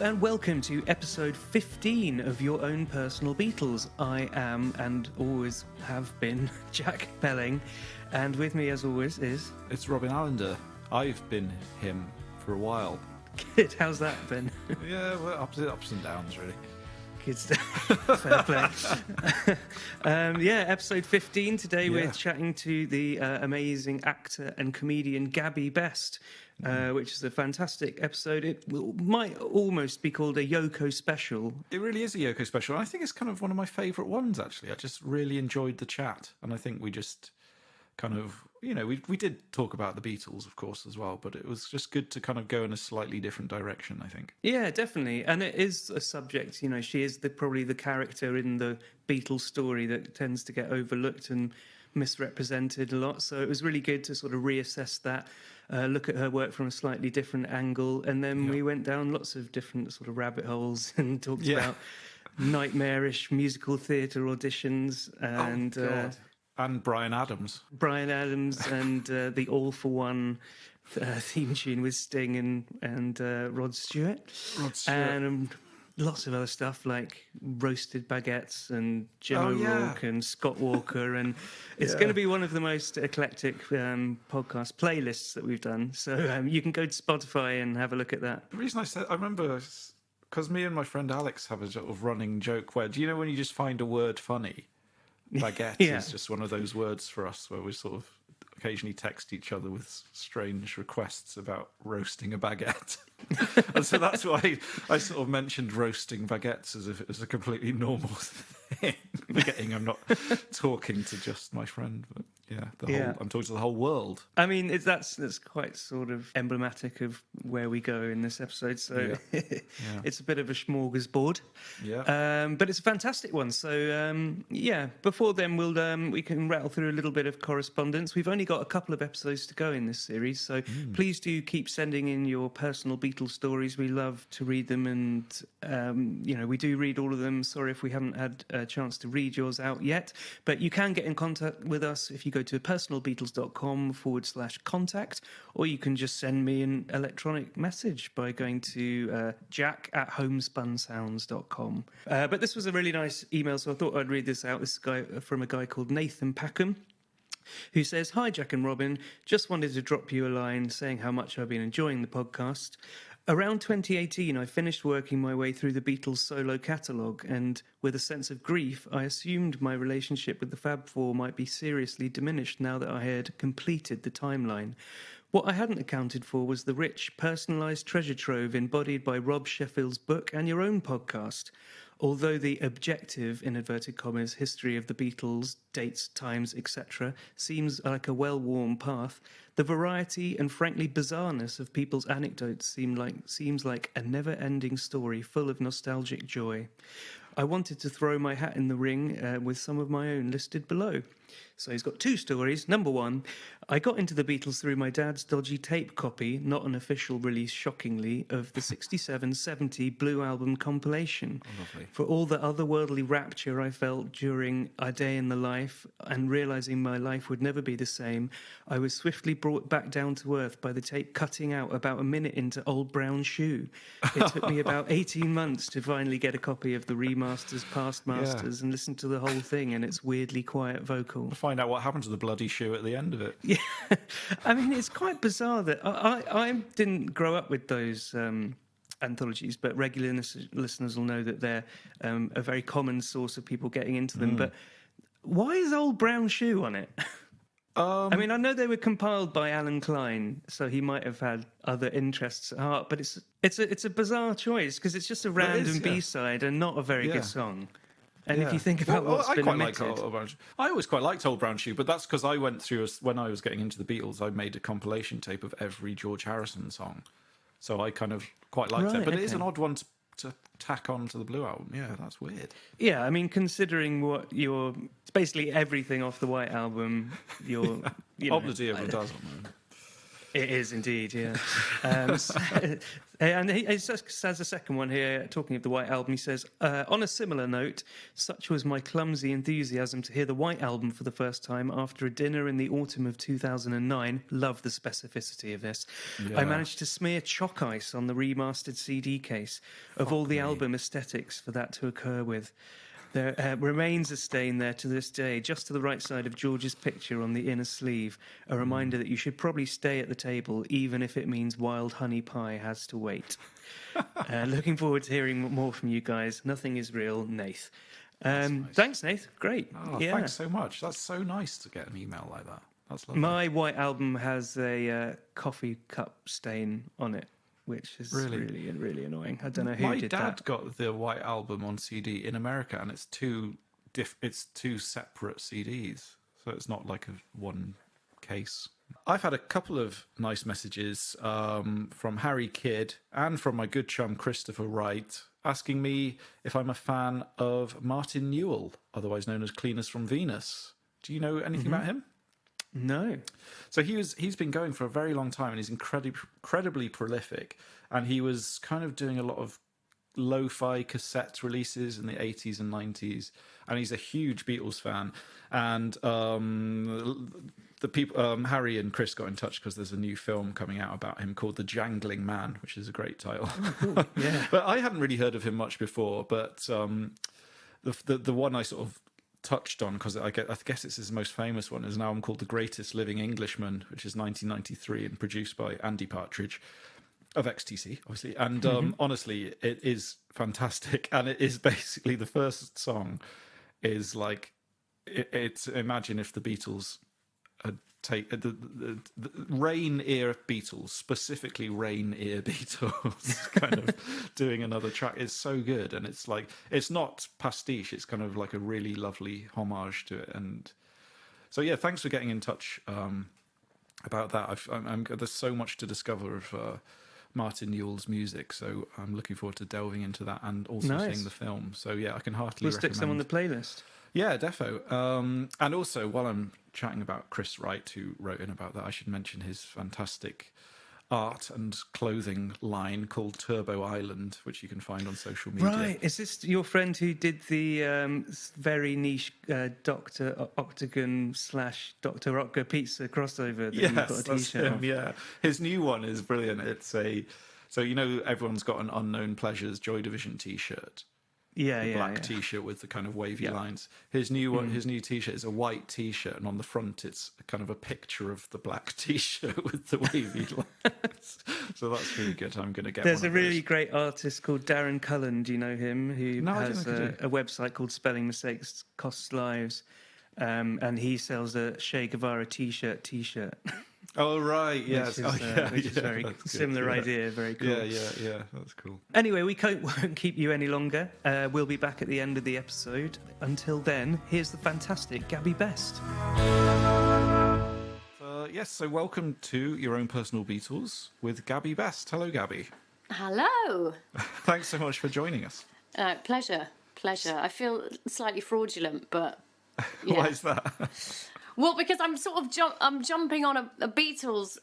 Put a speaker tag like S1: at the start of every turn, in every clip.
S1: and welcome to episode 15 of Your Own Personal Beatles. I am, and always have been, Jack Belling, and with me as always is...
S2: It's Robin Allender. I've been him for a while.
S1: Good, how's that been?
S2: Yeah, well, ups and downs, really.
S1: Good stuff. Fair play. Episode 15. Today we're chatting to the amazing actor and comedian Gabby Best, which is a fantastic episode. It might almost be called a Yoko special.
S2: It really is a Yoko special. I think it's kind of one of my favourite ones, actually. I just really enjoyed the chat. And I think we just kind of, we did talk about the Beatles, of course, as well, but it was just good to kind of go in a slightly different direction, I think.
S1: Yeah, definitely. And it is a subject, she is probably the character in the Beatles story that tends to get overlooked and misrepresented a lot. So it was really good to sort of reassess that, look at her work from a slightly different angle. And then we went down lots of different sort of rabbit holes and talked about nightmarish musical theatre auditions and...
S2: And Bryan Adams.
S1: Bryan Adams and the All For One theme tune with Sting and Rod Stewart. And lots of other stuff like roasted baguettes and Jim O'Rourke and Scott Walker. And it's going to be one of the most eclectic podcast playlists that we've done. So you can go to Spotify and have a look at that.
S2: The reason I remember, because me and my friend Alex have a sort of running joke where, do you know when you just find a word funny? Baguette is just one of those words for us where we sort of occasionally text each other with strange requests about roasting a baguette. And so that's why I sort of mentioned roasting baguettes as if it was a completely normal thing. Forgetting I'm not talking to just my friend, but I'm talking to the whole world.
S1: I mean, that's quite sort of emblematic of where we go in this episode. So it's a bit of a smorgasbord. Yeah. But it's a fantastic one. So before then we can rattle through a little bit of correspondence. We've only got a couple of episodes to go in this series, so please do keep sending in your personal Beatles stories. We love to read them, and we do read all of them. Sorry if we haven't had a chance to read yours out yet, but you can get in contact with us if you go to personalbeatles.com/contact, or you can just send me an electronic message by going to jack@homespunsounds.com. But this was a really nice email, so I thought I'd read this out. This guy from a guy called Nathan Packham, who says, "Hi, Jack and Robin. Just wanted to drop you a line saying how much I've been enjoying the podcast. Around 2018, I finished working my way through the Beatles' solo catalogue, and with a sense of grief, I assumed my relationship with the Fab Four might be seriously diminished now that I had completed the timeline. What I hadn't accounted for was the rich, personalised treasure trove embodied by Rob Sheffield's book and your own podcast. Although the objective, in inverted commas, history of the Beatles, dates, times, etc., seems like a well-worn path, the variety and frankly bizarreness of people's anecdotes seems like a never-ending story full of nostalgic joy. I wanted to throw my hat in the ring with some of my own listed below." So he's got two stories. Number one, I got into the Beatles through my dad's dodgy tape copy, not an official release, shockingly, of the 67-70 Blue Album compilation.
S2: Oh, lovely.
S1: For all the otherworldly rapture I felt during A Day in the Life and realising my life would never be the same, I was swiftly brought back down to earth by the tape cutting out about a minute into Old Brown Shoe. It took me about 18 months to finally get a copy of the remasters, past masters, and listen to the whole thing and its weirdly quiet vocal.
S2: To find out what happened to the bloody shoe at the end of it.
S1: Yeah, I mean, it's quite bizarre that I didn't grow up with those anthologies, but regular listeners will know that they're a very common source of people getting into them. But why is Old Brown Shoe on it? I mean, I know they were compiled by Alan Klein, so he might have had other interests at heart, but it's a bizarre choice because it's just a random B-side and not a very good song. And if you think about what's been omitted...
S2: I always quite liked Old Brown Shoe, but that's because I went through, when I was getting into the Beatles, I made a compilation tape of every George Harrison song. So I kind of quite liked it. But it is an odd one to tack on to the Blue Album. Yeah, that's weird.
S1: Yeah, I mean, considering it's basically everything off the White Album,
S2: Obviously everyone does on there.
S1: It is indeed, yeah. And he says a second one here, talking of the White Album. He says, on a similar note, such was my clumsy enthusiasm to hear the White Album for the first time after a dinner in the autumn of 2009. Love the specificity of this.
S2: Yeah.
S1: I managed to smear chalk ice on the remastered CD case of all the album aesthetics for that to occur with. There remains a stain there to this day, just to the right side of George's picture on the inner sleeve, a reminder that you should probably stay at the table, even if it means wild honey pie has to wait. Looking forward to hearing more from you guys. Nothing is real, Nath.
S2: Nice.
S1: Thanks, Nath. Great.
S2: Oh, thanks so much. That's so nice to get an email like that. That's lovely.
S1: My White Album has a coffee cup stain on it, which is really annoying. I don't know who did that.
S2: My dad got the White Album on CD in America, and it's two separate CDs, so it's not like a one case. I've had a couple of nice messages from Harry Kidd and from my good chum Christopher Wright, asking me if I'm a fan of Martin Newell, otherwise known as Cleaners from Venus. Do you know anything about him?
S1: No.
S2: So he's been going for a very long time, and he's incredibly prolific. And he was kind of doing a lot of lo-fi cassette releases in the 80s and 90s. And he's a huge Beatles fan. And the people, Harry and Chris got in touch because there's a new film coming out about him called The Jangling Man, which is a great title.
S1: Oh, cool. Yeah.
S2: But I hadn't really heard of him much before. But the one I sort of touched on, because I guess it's his most famous one, is an album called The Greatest Living Englishman, which is 1993 and produced by Andy Partridge of XTC, obviously. And honestly, it is fantastic. And it is basically, the first song is like, it's imagine if the Beatles had the Rain Ear Beatles, specifically Rain Ear Beatles, kind of doing another track. It's so good, and it's like, it's not pastiche, it's kind of like a really lovely homage to it. And so yeah, thanks for getting in touch about that. There's so much to discover of Martin Newell's music, so I'm looking forward to delving into that and also seeing the film. So yeah, I can heartily recommend.
S1: Stick some on the playlist.
S2: Yeah, defo. And also, while I'm chatting about Chris Wright, who wrote in about that, I should mention his fantastic art and clothing line called Turbo Island, which you can find on social media.
S1: Right. Is this your friend who did the very niche Dr. Octagon / Dr. Otker pizza crossover that you've got a t-shirt
S2: him,
S1: of?
S2: Yeah. His new one is brilliant. It's so you know, everyone's got an Unknown Pleasures Joy Division t-shirt. Black t-shirt with the kind of wavy lines. His new one, his new t-shirt is a white t-shirt, and on the front it's kind of a picture of the black t-shirt with the wavy lines. So that's really good. I'm going to get.
S1: There's a really great artist called Darren Cullen. Do you know him? Who has a website called Spelling Mistakes Costs Lives, and he sells a Che Guevara t-shirt.
S2: Oh right, yes,
S1: which is very similar idea. Very cool.
S2: Yeah, that's cool.
S1: Anyway, we won't keep you any longer. We'll be back at the end of the episode. Until then, here's the fantastic Gabby Best.
S2: Yes, so welcome to Your Own Personal Beatles with Gabby Best. Hello, Gabby.
S3: Hello.
S2: Thanks so much for joining us.
S3: Pleasure. I feel slightly fraudulent, but yeah.
S2: Why is that?
S3: Well, because I'm sort of I'm jumping on a Beatles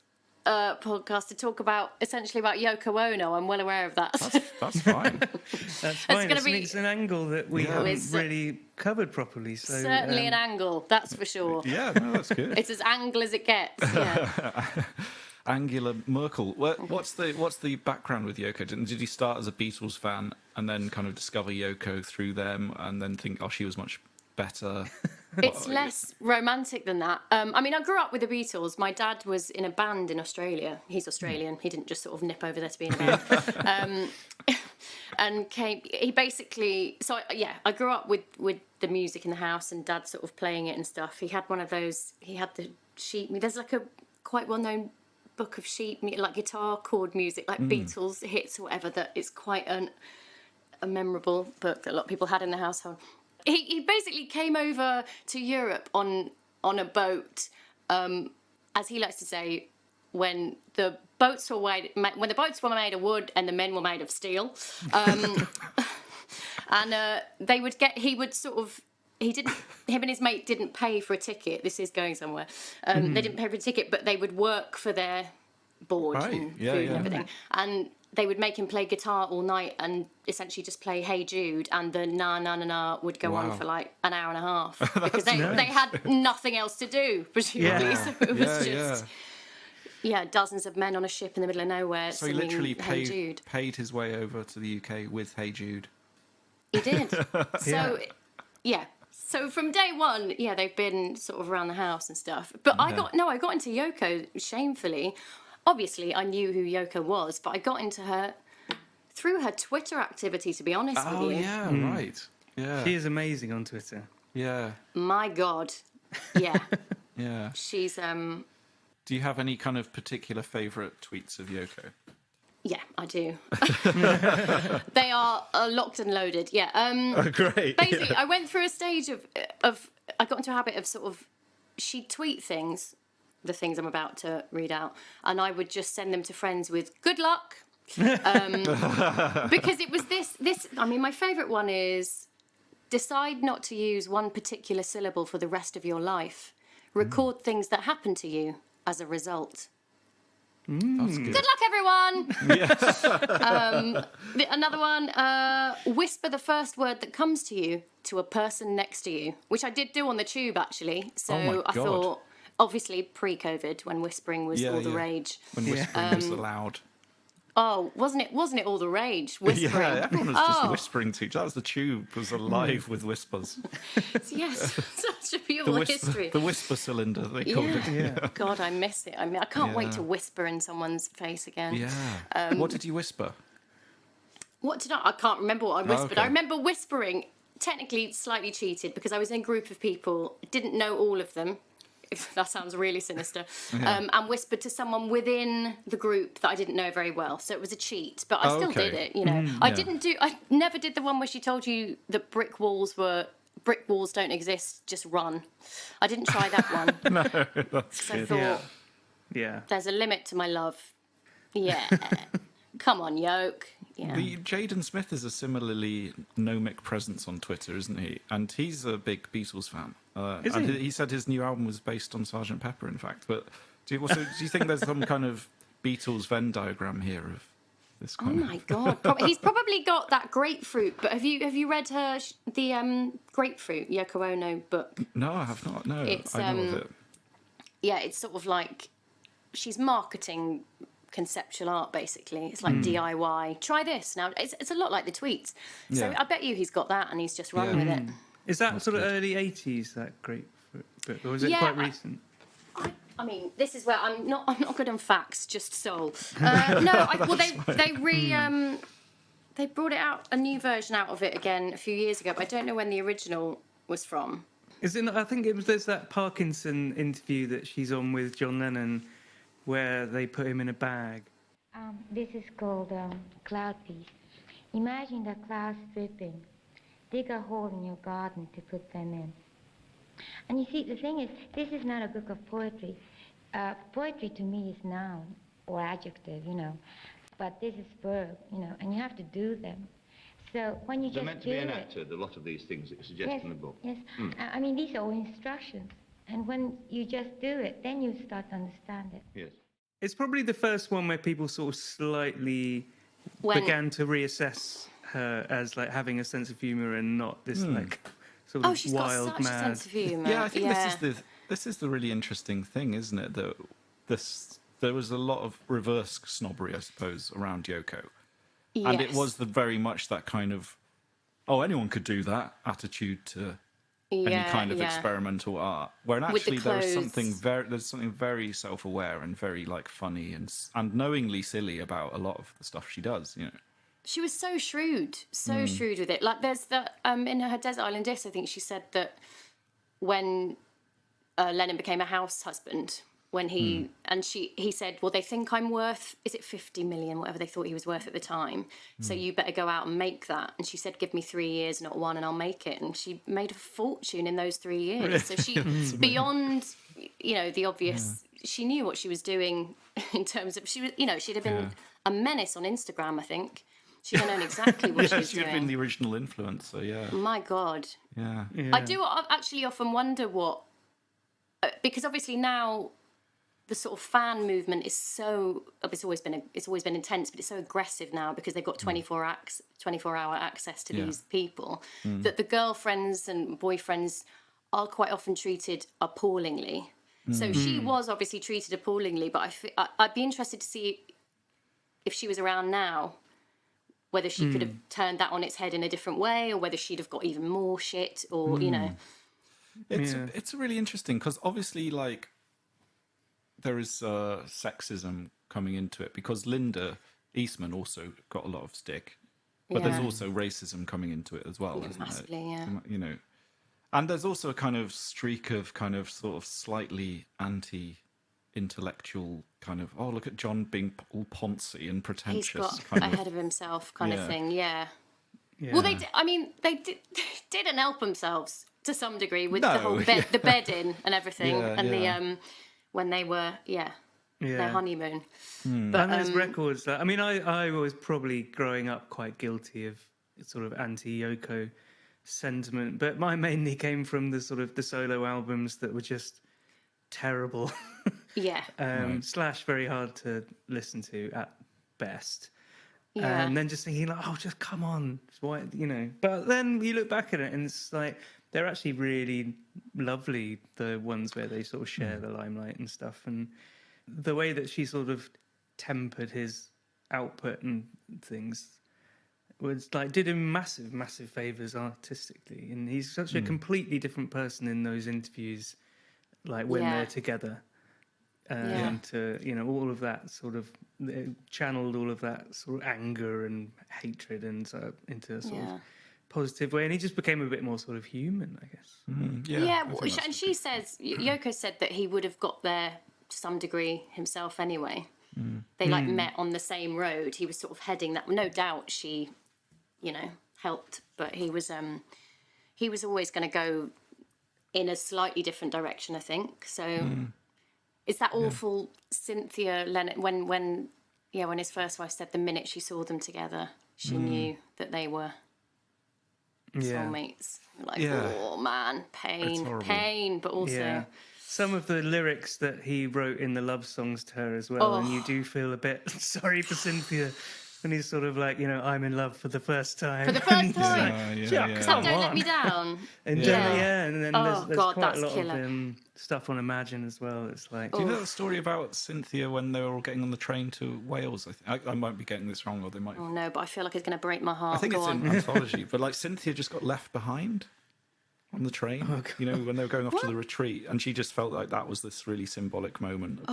S3: podcast to talk essentially about Yoko Ono. I'm well aware of that.
S2: That's fine.
S1: That's fine. It's an angle that we haven't really covered properly. So,
S3: certainly an angle, that's for sure.
S2: Yeah, no, that's good.
S3: It's as angle as it gets. Yeah.
S2: Angela Merkel. What's the background with Yoko? Did he start as a Beatles fan and then kind of discover Yoko through them, and then think, oh, she was much better?
S3: It's less romantic than that. I mean, I grew up with the Beatles. My dad was in a band in Australia. He's Australian. He didn't just sort of nip over there to be in a band. And he basically... So, yeah, I grew up with the music in the house and Dad sort of playing it and stuff. He had one of those... He had the sheet... There's like a quite well-known book of sheet, like guitar chord music, like Beatles hits or whatever, that is quite a memorable book that a lot of people had in the household. He basically came over to Europe on a boat, as he likes to say, when the boats were made of wood and the men were made of steel, and him and his mate didn't pay for a ticket. This is going somewhere. They didn't pay for a ticket, but they would work for their board
S2: Right.
S3: and
S2: Yeah,
S3: food
S2: yeah.
S3: and everything. And they would make him play guitar all night and essentially just play Hey Jude, and the na na na na would go on
S2: Wow.
S3: for like an hour and a half because they had nothing else to do, presumably.
S1: Yeah.
S3: So it was
S2: Yeah,
S3: just dozens of men on a ship in the middle of nowhere
S2: So he
S3: singing
S2: literally
S3: Hey Jude.
S2: paid his way over to the UK with Hey Jude.
S3: He did. So So from day one, they've been sort of around the house and stuff. But I got into Yoko shamefully. Obviously, I knew who Yoko was, but I got into her through her Twitter activity, to be honest with you.
S2: Oh, yeah, right. Yeah.
S1: She is amazing on Twitter.
S2: Yeah.
S3: My God. Yeah.
S2: Yeah.
S3: She's,
S2: Do you have any kind of particular favourite tweets of Yoko?
S3: yeah, I do. They are locked and loaded. Yeah.
S2: Oh, great.
S3: Basically, I went through a stage of I got into a habit of sort of, she'd tweet things, the things I'm about to read out, and I would just send them to friends with good luck. Because it was this, I mean, my favourite one is decide not to use one particular syllable for the rest of your life. Record things that happen to you as a result.
S2: That's good.
S3: Good luck, everyone. Another one, whisper the first word that comes to you to a person next to you, which I did do on the tube, actually. So
S2: Oh my
S3: I
S2: God.
S3: thought, obviously pre-COVID, when whispering was all the rage.
S2: When whispering was allowed.
S3: Oh, wasn't it all the rage? Whispering.
S2: Yeah, everyone was just whispering to each other. That was the tube was alive with whispers.
S3: Yes, such a beautiful history.
S2: The whisper cylinder, they called it.
S1: Yeah.
S3: God, I miss it. I mean, I can't wait
S2: Yeah.
S3: to whisper in someone's face again.
S2: Yeah. What did you whisper?
S3: What did I can't remember what I whispered.
S2: okay.
S3: I remember whispering, technically slightly cheated, because I was in a group of people, didn't know all of them, if that sounds really sinister, and whispered to someone within the group that I didn't know very well. So it was a cheat, but I still did it, you know. I never did the one where she told you that brick walls don't exist, just run. I didn't try that one.
S2: No, that's
S3: So I
S2: good.
S3: thought,
S1: Yeah.
S3: there's a limit to my love. Yeah. Come on, Yoke. Yeah.
S2: Jaden Smith is a similarly gnomic presence on Twitter, isn't he? And he's a big Beatles fan.
S1: Is
S2: and
S1: he?
S2: he said his new album was based on Sgt. Pepper, in fact. But do you think there's some kind of Beatles Venn diagram here of this
S3: Oh
S2: kind
S3: my God! He's probably got that grapefruit. But have you read the grapefruit Yoko Ono book?
S2: No, I have not. No,
S3: It's,
S2: I know of it.
S3: Yeah, it's sort of like she's marketing conceptual art, basically. It's like DIY. Try this now. It's a lot like the tweets. So
S2: Yeah.
S3: I bet you he's got that and he's just run
S2: Yeah.
S3: with it.
S1: Is that sort of early 80s, that great book? Or is it
S3: Yeah,
S1: quite recent?
S3: I mean, this is where I'm not good on facts, just soul. They brought it out, a new version out of it again a few years ago, but I don't know when the original was from.
S1: Is it not, I think there's that Parkinson interview that she's on with John Lennon where they put him in a bag.
S4: This is called cloud piece. Imagine the clouds dripping. Dig a hole in your garden to put them in. And you see, the thing is, this is not a book of poetry. Poetry to me is noun or adjective, you know. But this is verb, you know, and you have to do them. So when you
S5: They're
S4: just
S5: meant to
S4: do
S5: be
S4: it...
S5: enacted, a lot of these things that you suggest
S4: Yes,
S5: in the book.
S4: yes. I mean, these are all instructions. And when you just do it, then you start to understand it.
S5: Yes.
S1: It's probably the first one where people sort of slightly began to reassess her as like having a sense of humour and not this like sort of
S3: She's
S1: wild,
S3: got such
S1: mad.
S3: a sense of humour.
S2: Yeah, I think this is the really interesting thing, isn't it? That there was a lot of reverse snobbery, I suppose, around Yoko, and it was very much that kind of anyone could do that attitude to any kind of experimental art. Where actually there's something very self-aware and very like funny and knowingly silly about a lot of the stuff she does. You know.
S3: She was so shrewd with it. Like there's the in her Desert Island Disc, I think she said that when Lennon became a house husband, when he said, well, they think I'm worth, is it 50 million, whatever they thought he was worth at the time. So you better go out and make that. And she said, give me 3 years, not one, and I'll make it. And she made a fortune in those 3 years. So she, beyond, the obvious, she knew what she was doing in terms of, she'd have been a menace on Instagram, I think. She'd have known exactly what she was
S2: she'd
S3: doing.
S2: been the original influencer, yeah.
S3: My God.
S2: Yeah.
S3: I do actually often wonder what, because obviously now the sort of fan movement is so, it's always been intense, but it's so aggressive now because they've got 24-hour access to these people, that the girlfriends and boyfriends are quite often treated appallingly. So she was obviously treated appallingly, but I'd be interested to see if she was around now, whether she could have turned that on its head in a different way, or whether she'd have got even more shit, or, you know.
S2: It's really interesting because obviously, like, there is sexism coming into it because Linda Eastman also got a lot of stick, but there's also racism coming into it as well, isn't
S3: Massively,
S2: it? You know, and there's also a kind of streak of kind of sort of slightly anti-intellectual kind of, oh, look at John being all poncy and pretentious.
S3: He's got
S2: kind
S3: ahead of himself kind of thing,
S1: Yeah.
S3: Well, they didn't help themselves to some degree with the whole the bedding and everything, the when they were their honeymoon.
S1: But and there's records that, I mean, I was probably growing up quite guilty of sort of anti-Yoko sentiment, but mine mainly came from the sort of the solo albums that were just terrible. Slash very hard to listen to at best. And then just thinking like, oh, just come on, why, you know? But then you look back at it and it's like they're actually really lovely, the ones where they sort of share the limelight and stuff, and the way that she sort of tempered his output and things was like did him massive favors artistically, and he's such a completely different person in those interviews, like when they're together. To, you know, all of that sort of channeled all of that sort of anger and hatred and so into a sort of positive way, and he just became a bit more sort of human, I guess.
S3: And she says, Yoko said that he would have got there to some degree himself anyway. They like met on the same road. He was sort of heading that. No doubt she, you know, helped, but he was always going to go in a slightly different direction, I think. So. It's that awful Cynthia Lennon when his first wife said the minute she saw them together, she knew that they were soulmates. Like, oh man, pain, but also
S1: some of the lyrics that he wrote in the love songs to her as well, and you do feel a bit sorry for Cynthia. And he's sort of like, you know, I'm in love for the first time.
S3: For the first time.
S1: Come
S3: Don't
S1: on.
S3: let me down.
S1: And and then there's quite a lot of stuff on Imagine as well. It's like,
S2: do you know the story about Cynthia when they were all getting on the train to Wales? I might be getting this wrong, or they might.
S3: Oh no, but I feel like it's going to break my heart.
S2: I think it's in Anthology, but like Cynthia just got left behind on the train. You know, when they were going off to the retreat, and she just felt like that was this really symbolic moment.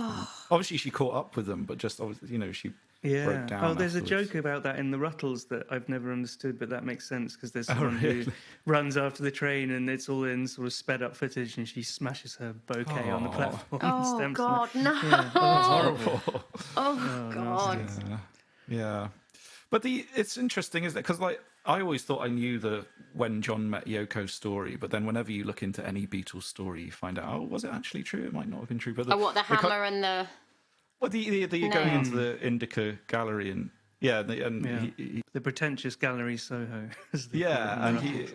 S2: Obviously, she caught up with them, but just obviously, you know, she. Broke down
S1: there's
S2: afterwards.
S1: a joke about that in the Ruttles that I've never understood, but that makes sense because there's someone who runs after the train and it's all in sort of sped up footage, and she smashes her bouquet on the platform.
S3: Oh God, no!
S2: Horrible.
S3: Oh God.
S2: Yeah. But it's interesting, isn't it? Because like I always thought I knew the when John met Yoko's story, but then whenever you look into any Beatles story, you find out, was it actually true? It might not have been true. But
S3: the hammer and the.
S2: Well, you're going into the Indica Gallery and
S1: the pretentious Gallery Soho.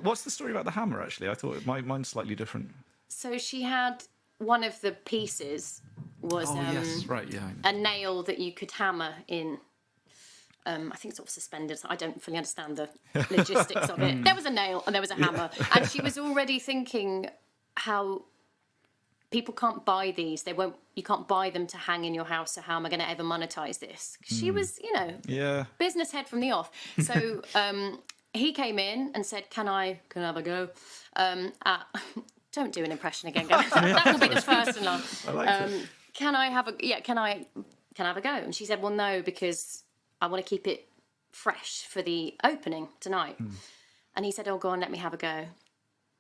S2: What's the story about the hammer? Actually, I thought mine's slightly different.
S3: So she had one of the pieces was a nail that you could hammer in. I think sort of suspended. So I don't fully understand the logistics of it. There was a nail and there was a hammer, and she was already thinking how. People can't buy these. You can't buy them to hang in your house. So how am I going to ever monetize this? She was, you know, business head from the off. So he came in and said, "Can I have a go?" Don't do an impression again, Gabby. That will be the first and last. Can I have a go? And she said, "Well, no, because I want to keep it fresh for the opening tonight." And he said, "Oh, go on, let me have a go."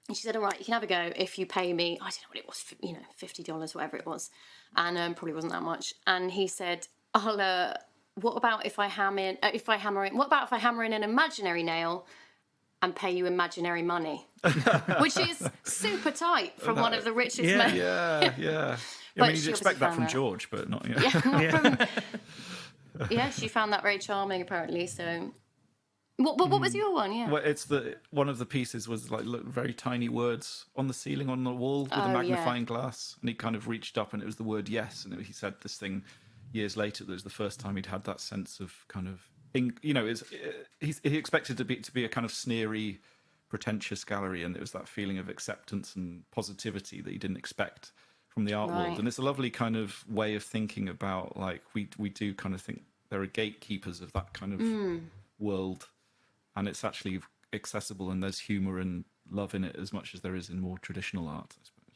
S3: And she said, "All right, you can have a go if you pay me." I don't know what it was, you know, $50, whatever it was, and probably wasn't that much. And he said, "What about if I hammer in? What about if I hammer in an imaginary nail and pay you imaginary money?" Which is super tight from one of the richest men.
S2: Yeah. I mean, you'd expect that from George, but not yet.
S3: She found that very charming, apparently. So. What was your one? Yeah.
S2: Well, it's one of the pieces was like very tiny words on the ceiling on the wall with a magnifying glass, and he kind of reached up, and it was the word yes, and he said this thing years later. That was the first time he'd had that sense of kind of, he expected to be a kind of sneery, pretentious gallery, and it was that feeling of acceptance and positivity that he didn't expect from the art world. And it's a lovely kind of way of thinking about, like, we do kind of think there are gatekeepers of that kind of world. And it's actually accessible, and there's humour and love in it as much as there is in more traditional art, I suppose.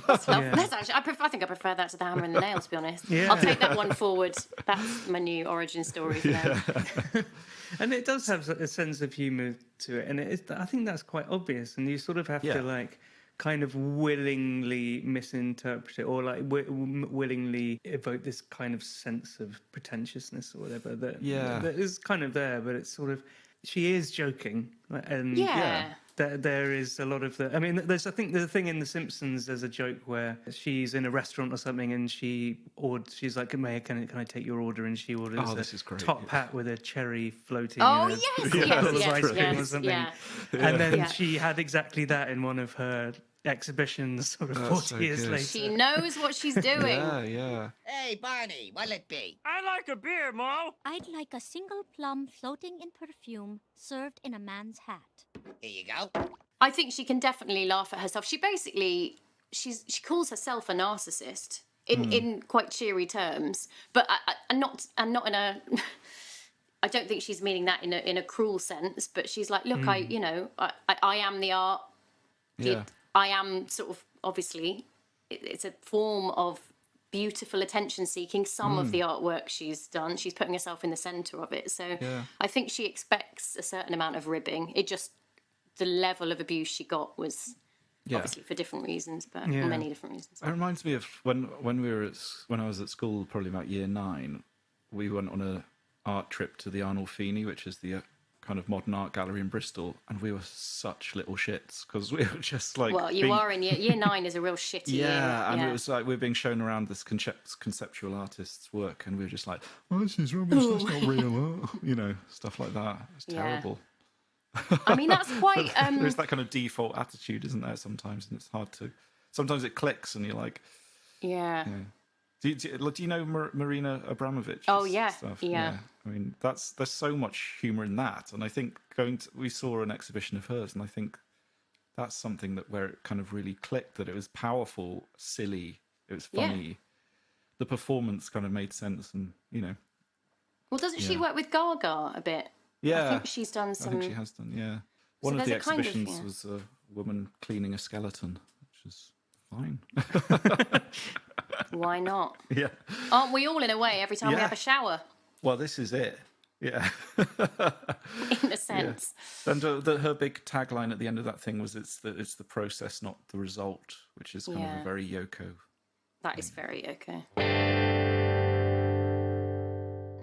S3: That's actually, I think I prefer that to the hammer and the nail, to be honest. Yeah. I'll take that one forward. That's my new origin story for them.
S1: And it does have a sense of humour to it, and I think that's quite obvious, and you sort of have to, like, kind of willingly misinterpret it, or like willingly evoke this kind of sense of pretentiousness or whatever that is kind of there, but it's sort of, she is joking, and there is a lot of the. I mean, I think there's a thing in The Simpsons. There's a joke where she's in a restaurant or something, and she's like, can I take your order? And she orders a top hat with a cherry floating.
S3: Oh,
S1: yes,
S3: yes,
S1: or something. Yeah. And then she had exactly that in one of her exhibitions sort of 40 years later.
S3: She knows what she's doing.
S2: Yeah.
S6: Hey, Barney, what'll it be?
S7: I like a beer, Mo.
S8: I'd like a single plum floating in perfume served in a man's hat.
S6: Here you go.
S3: I think she can definitely laugh at herself. She calls herself a narcissist in quite cheery terms, but I'm not in a. I don't think she's meaning that in a cruel sense. But she's like, look, I am the art. I am sort of, obviously, it's a form of beautiful attention seeking. Some of the artwork she's done, she's putting herself in the centre of it. So I think she expects a certain amount of ribbing. It just, the level of abuse she got was obviously for different reasons, but many different reasons.
S2: It reminds me of when I was at school, probably about year 9, we went on an art trip to the Arnolfini, which is the kind of modern art gallery in Bristol, and we were such little shits because we were just like.
S3: Well, you are in year 9 is a real shitty year.
S2: And it was like we were being shown around this conceptual artist's work, and we were just like, "Oh, this is rubbish. That's not real art," stuff like that. It's terrible.
S3: I mean, that's quite.
S2: There's that kind of default attitude, isn't there? Sometimes, and it's hard to. Sometimes it clicks, and you're like,
S3: yeah.
S2: Do you know Marina Abramovic?
S3: Oh yeah,
S2: stuff?
S3: yeah.
S2: I mean, there's so much humour in that, and I think we saw an exhibition of hers, and I think that's something where it kind of really clicked, that it was powerful, silly, it was funny, the performance kind of made sense, and
S3: Well, doesn't she work with Gaga a bit?
S2: Yeah,
S3: I think she's done some.
S2: I think she has done. Yeah, one of the exhibitions was a woman cleaning a skeleton, which is fine.
S3: Why not?
S2: Yeah.
S3: Aren't we all in a way every time we have a shower?
S2: Well, this is it. Yeah.
S3: In a sense.
S2: Yeah. And her big tagline at the end of that thing was it's the process, not the result, which is kind of a very Yoko.
S3: That is very Yoko.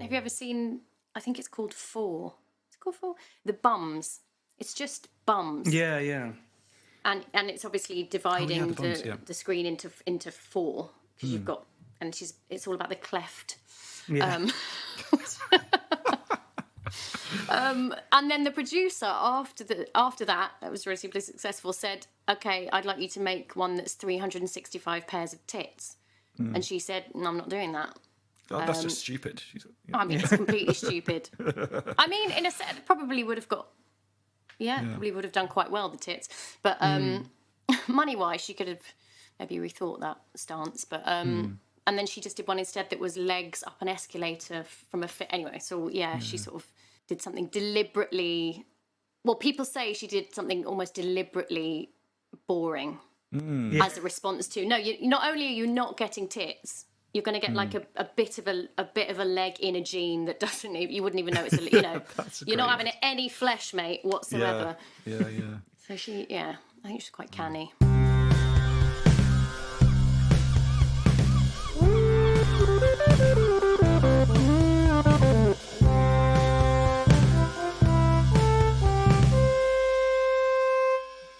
S3: Have you ever seen, I think it's called Four. It's called Four? The Bums. It's just bums.
S1: Yeah, yeah.
S3: And it's obviously dividing the screen into 4. Because you've got, and it's all about the cleft. Yeah. And then the producer after that was relatively successful, said, "Okay, I'd like you to make one that's 365 pairs of tits." And she said, "No, I'm not doing that."
S2: That's just stupid.
S3: I mean, it's completely stupid. I mean, in a sense, probably would have got, probably would have done quite well, the tits, but money-wise, she could have maybe rethought that stance, but and then she just did one instead that was legs up an escalator from a fit. Anyway, so she sort of did something deliberately. Well, people say she did something almost deliberately boring as a response to. No, not only are you not getting tits, you're going to get like a bit of a leg in a jean that doesn't. You wouldn't even know it's you're not having any flesh, mate, whatsoever.
S2: Yeah.
S3: So I think she's quite canny.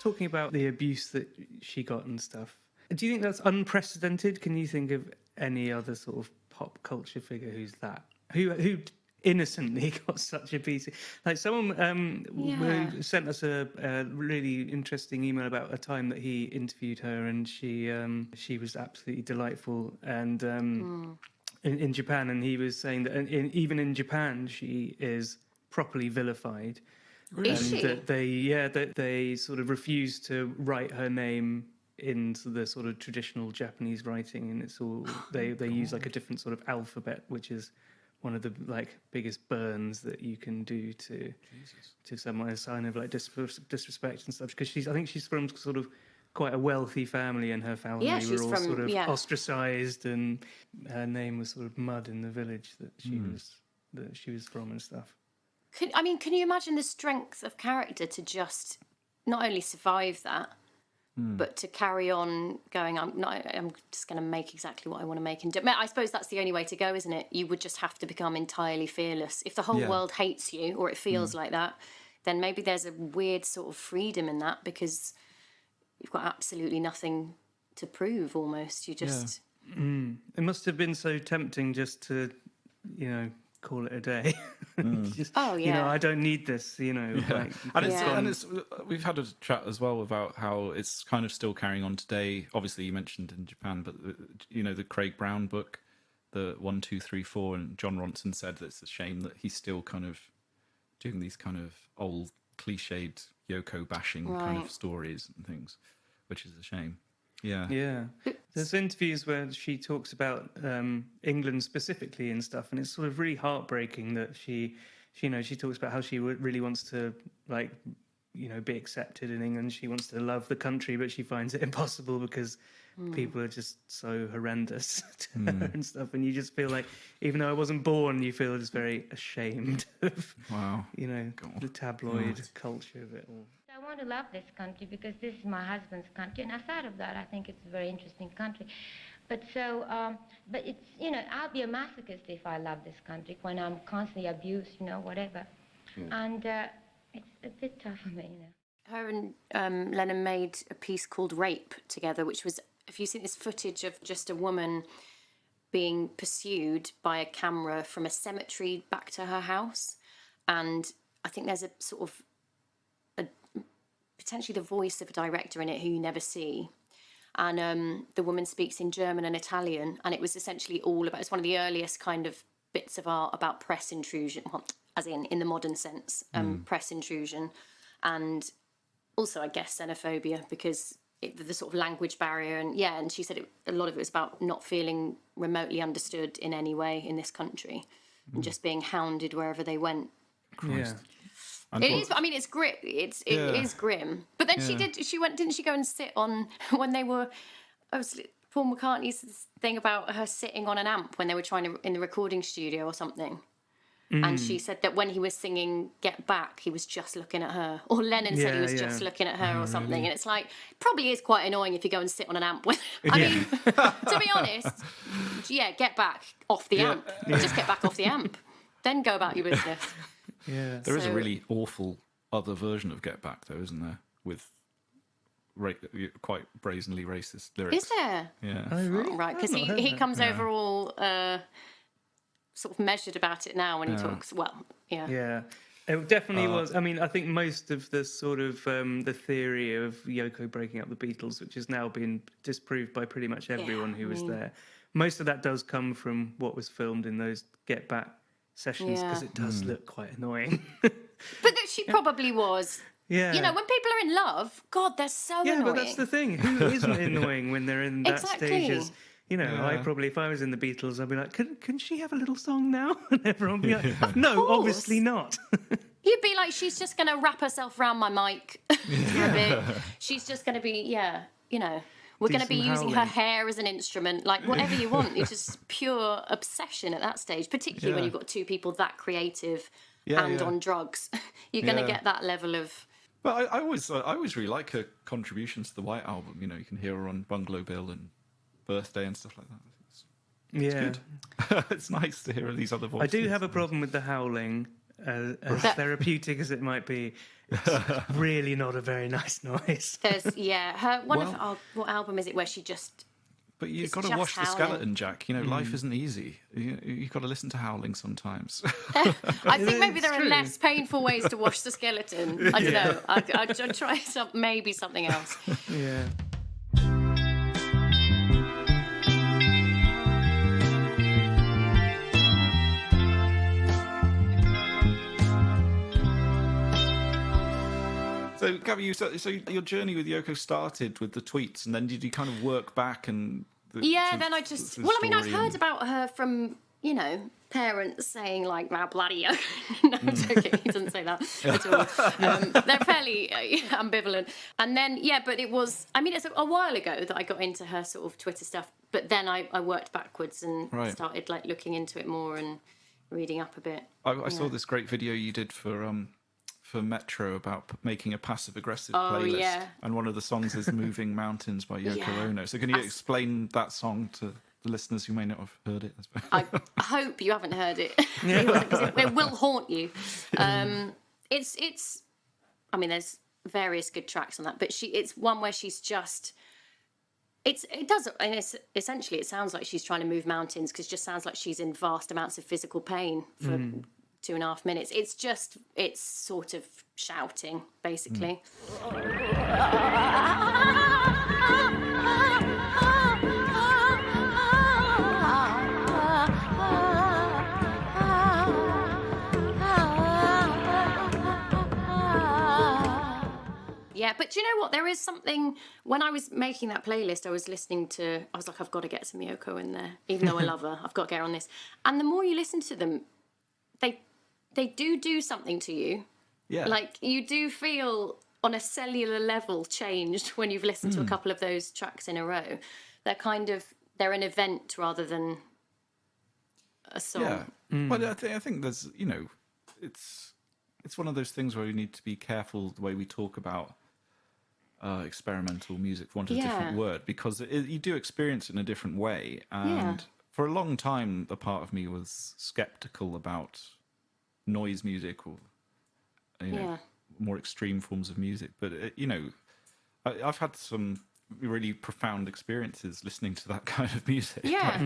S1: Talking about the abuse that she got and stuff, do you think that's unprecedented? Can you think of any other sort of pop culture figure who's that? Who innocently got such a piece. Like someone sent us a really interesting email about a time that he interviewed her, and she was absolutely delightful. And in Japan, and he was saying that even in Japan, she is properly vilified.
S3: Is she?
S1: That they sort of refuse to write her name into the sort of traditional Japanese writing, and it's all they use like a different sort of alphabet, which is one of the like biggest burns that you can do to someone, a sign of like disrespect and stuff. Because I think she's from sort of quite a wealthy family, and her family were all sort of ostracized, and her name was sort of mud in the village that she was from and stuff.
S3: Can you imagine the strength of character to just not only survive that, but to carry on going? I'm just going to make exactly what I want to make and do. I suppose that's the only way to go, isn't it? You would just have to become entirely fearless. If the whole world hates you, or it feels like that, then maybe there's a weird sort of freedom in that, because you've got absolutely nothing to prove. Almost, you just.
S1: It must have been so tempting just to, call it a day. I don't need this, Like,
S2: and it's we've had a chat as well about how it's kind of still carrying on today. Obviously, you mentioned in Japan, but the Craig Brown book, the 1, 2, 3, 4, and John Ronson said that it's a shame that he's still kind of doing these kind of old cliched Yoko bashing kind of stories and things, which is a shame. Yeah.
S1: There's interviews where she talks about England specifically and stuff, and it's sort of really heartbreaking that she talks about how she really wants to be accepted in England. She wants to love the country, but she finds it impossible because people are just so horrendous to her and stuff. And you just feel like, even though I wasn't born, you feel just very ashamed of, the tabloid culture of it all.
S4: I want to love this country because this is my husband's country, and aside of that, I think it's a very interesting country. But it's, I'll be a masochist if I love this country when I'm constantly abused, whatever. And it's a bit tough for me,
S3: Her and Lennon made a piece called Rape together, which was, have you seen this footage of just a woman being pursued by a camera from a cemetery back to her house? And I think there's a sort of potentially the voice of a director in it who you never see. And the woman speaks in German and Italian, and it was essentially all about, it's one of the earliest kind of bits of art about press intrusion, well, as in the modern sense, press intrusion. And also, I guess, xenophobia, because the sort of language barrier. And she said a lot of it was about not feeling remotely understood in any way in this country, and just being hounded wherever they went.
S1: Christ.
S3: Yeah. It is. I mean, it's grim. It is grim. But then didn't she go and sit on when they were? Paul McCartney's thing about her sitting on an amp when they were trying to in the recording studio or something. And she said that when he was singing "Get Back," he was just looking at her. Or Lennon said he was just looking at her or something. Really? And it's like, probably is quite annoying if you go and sit on an amp. I mean, to be honest, get back off the amp. Just get back off the amp. Then go about your business.
S2: Yeah, there is a really awful other version of Get Back, though, isn't there? With quite brazenly racist lyrics.
S3: Is there?
S2: Yeah.
S1: Oh, really?
S3: Oh, right, because he comes over all sort of measured about it now when he talks. Well,
S1: Yeah. It definitely was. I mean, I think most of the sort of the theory of Yoko breaking up the Beatles, which has now been disproved by pretty much everyone who was there, most of that does come from what was filmed in those Get Back sessions, because it does look quite annoying.
S3: But that she probably was.
S1: Yeah.
S3: When people are in love, God, they're so annoying.
S1: Yeah, but that's the thing. Who isn't annoying when they're in that stage? I probably, if I was in the Beatles, I'd be like, can she have a little song now? And everyone would be like, no, obviously not.
S3: You'd be like, she's just going to wrap herself around my mic for a bit. She's just going to be, we're going to be using her hair as an instrument, like whatever you want. It's just pure obsession at that stage, particularly when you've got two people that creative and on drugs. You're going to get that level of...
S2: But I always really like her contributions to the White Album. You can hear her on Bungalow Bill and Birthday and stuff like that. It's good. It's nice to hear these other voices.
S1: I do have a problem with the howling, as therapeutic as it might be. It's really not a very nice noise.
S3: There's what album is it where she just
S2: But you've
S3: It's
S2: got to
S3: just
S2: wash the
S3: howling.
S2: skeleton, Jack. You know, life isn't easy. You've got to listen to howling sometimes.
S3: I think maybe
S1: It's
S3: there are
S1: true.
S3: less painful ways to wash the skeleton. I don't know. I'd try maybe something else.
S1: Yeah.
S2: So, Gabby, so your journey with Yoko started with the tweets, and then did you kind of work back and?
S3: Then I just. Well, I mean, I've heard about her from, parents saying like, "Now, bloody Yoko." No, I'm joking. He doesn't say that at all. They're fairly ambivalent. And then, but it was. I mean, it's a while ago that I got into her sort of Twitter stuff. But then I worked backwards and started like looking into it more and reading up a bit.
S2: I saw this great video you did for Metro about making a passive-aggressive playlist, and one of the songs is "Moving Mountains" by Yoko Ono. So, can you explain that song to the listeners who may not have heard it?
S3: I hope you haven't heard it. It will haunt you. It's. I mean, there's various good tracks on that, but it's one where she's just. It does, and essentially it sounds like she's trying to move mountains because it just sounds like she's in vast amounts of physical pain for 2.5 minutes. It's sort of shouting, basically. Yeah, but do you know what? There is something, when I was making that playlist, I was like, I've got to get some Yoko in there, even though I love her. I've got to get her on this. And the more you listen to them, they do something to you.
S2: Yeah.
S3: Like, you do feel on a cellular level changed when you've listened to a couple of those tracks in a row. They're an event rather than a song.
S2: Yeah. But I think there's, it's one of those things where we need to be careful the way we talk about experimental music, for want of a different word, because you do experience it in a different way. And for a long time, a part of me was skeptical about noise music or more extreme forms of music. But I've had some really profound experiences listening to that kind of music.
S3: Yeah.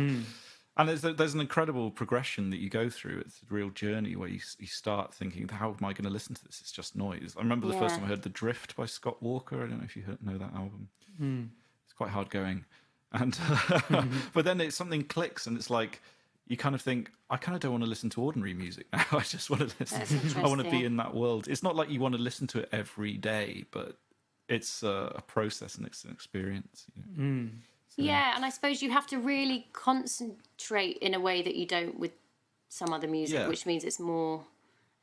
S2: And there's an incredible progression that you go through. It's a real journey where you start thinking, how am I going to listen to this? It's just noise. I remember the first time I heard The Drift by Scott Walker. I don't know if you know that album. It's quite hard going. And but then something clicks and it's like, you kind of think, I kind of don't want to listen to ordinary music now. I just want to listen. I want to be in that world. It's not like you want to listen to it every day, but it's a process and it's an experience.
S3: Yeah, and I suppose you have to really concentrate in a way that you don't with some other music, which means it's more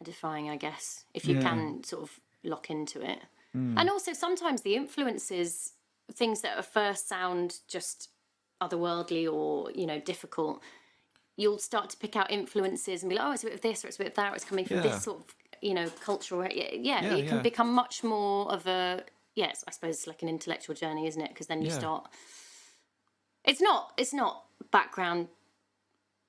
S3: edifying, I guess, if you can sort of lock into it. And also sometimes the influences, things that at first sound just otherworldly or, difficult, you'll start to pick out influences and be like, oh, it's a bit of this or it's a bit of that, or it's coming from this sort of, cultural... it can become much more of a... Yes, I suppose it's like an intellectual journey, isn't it? Because then you start... It's not background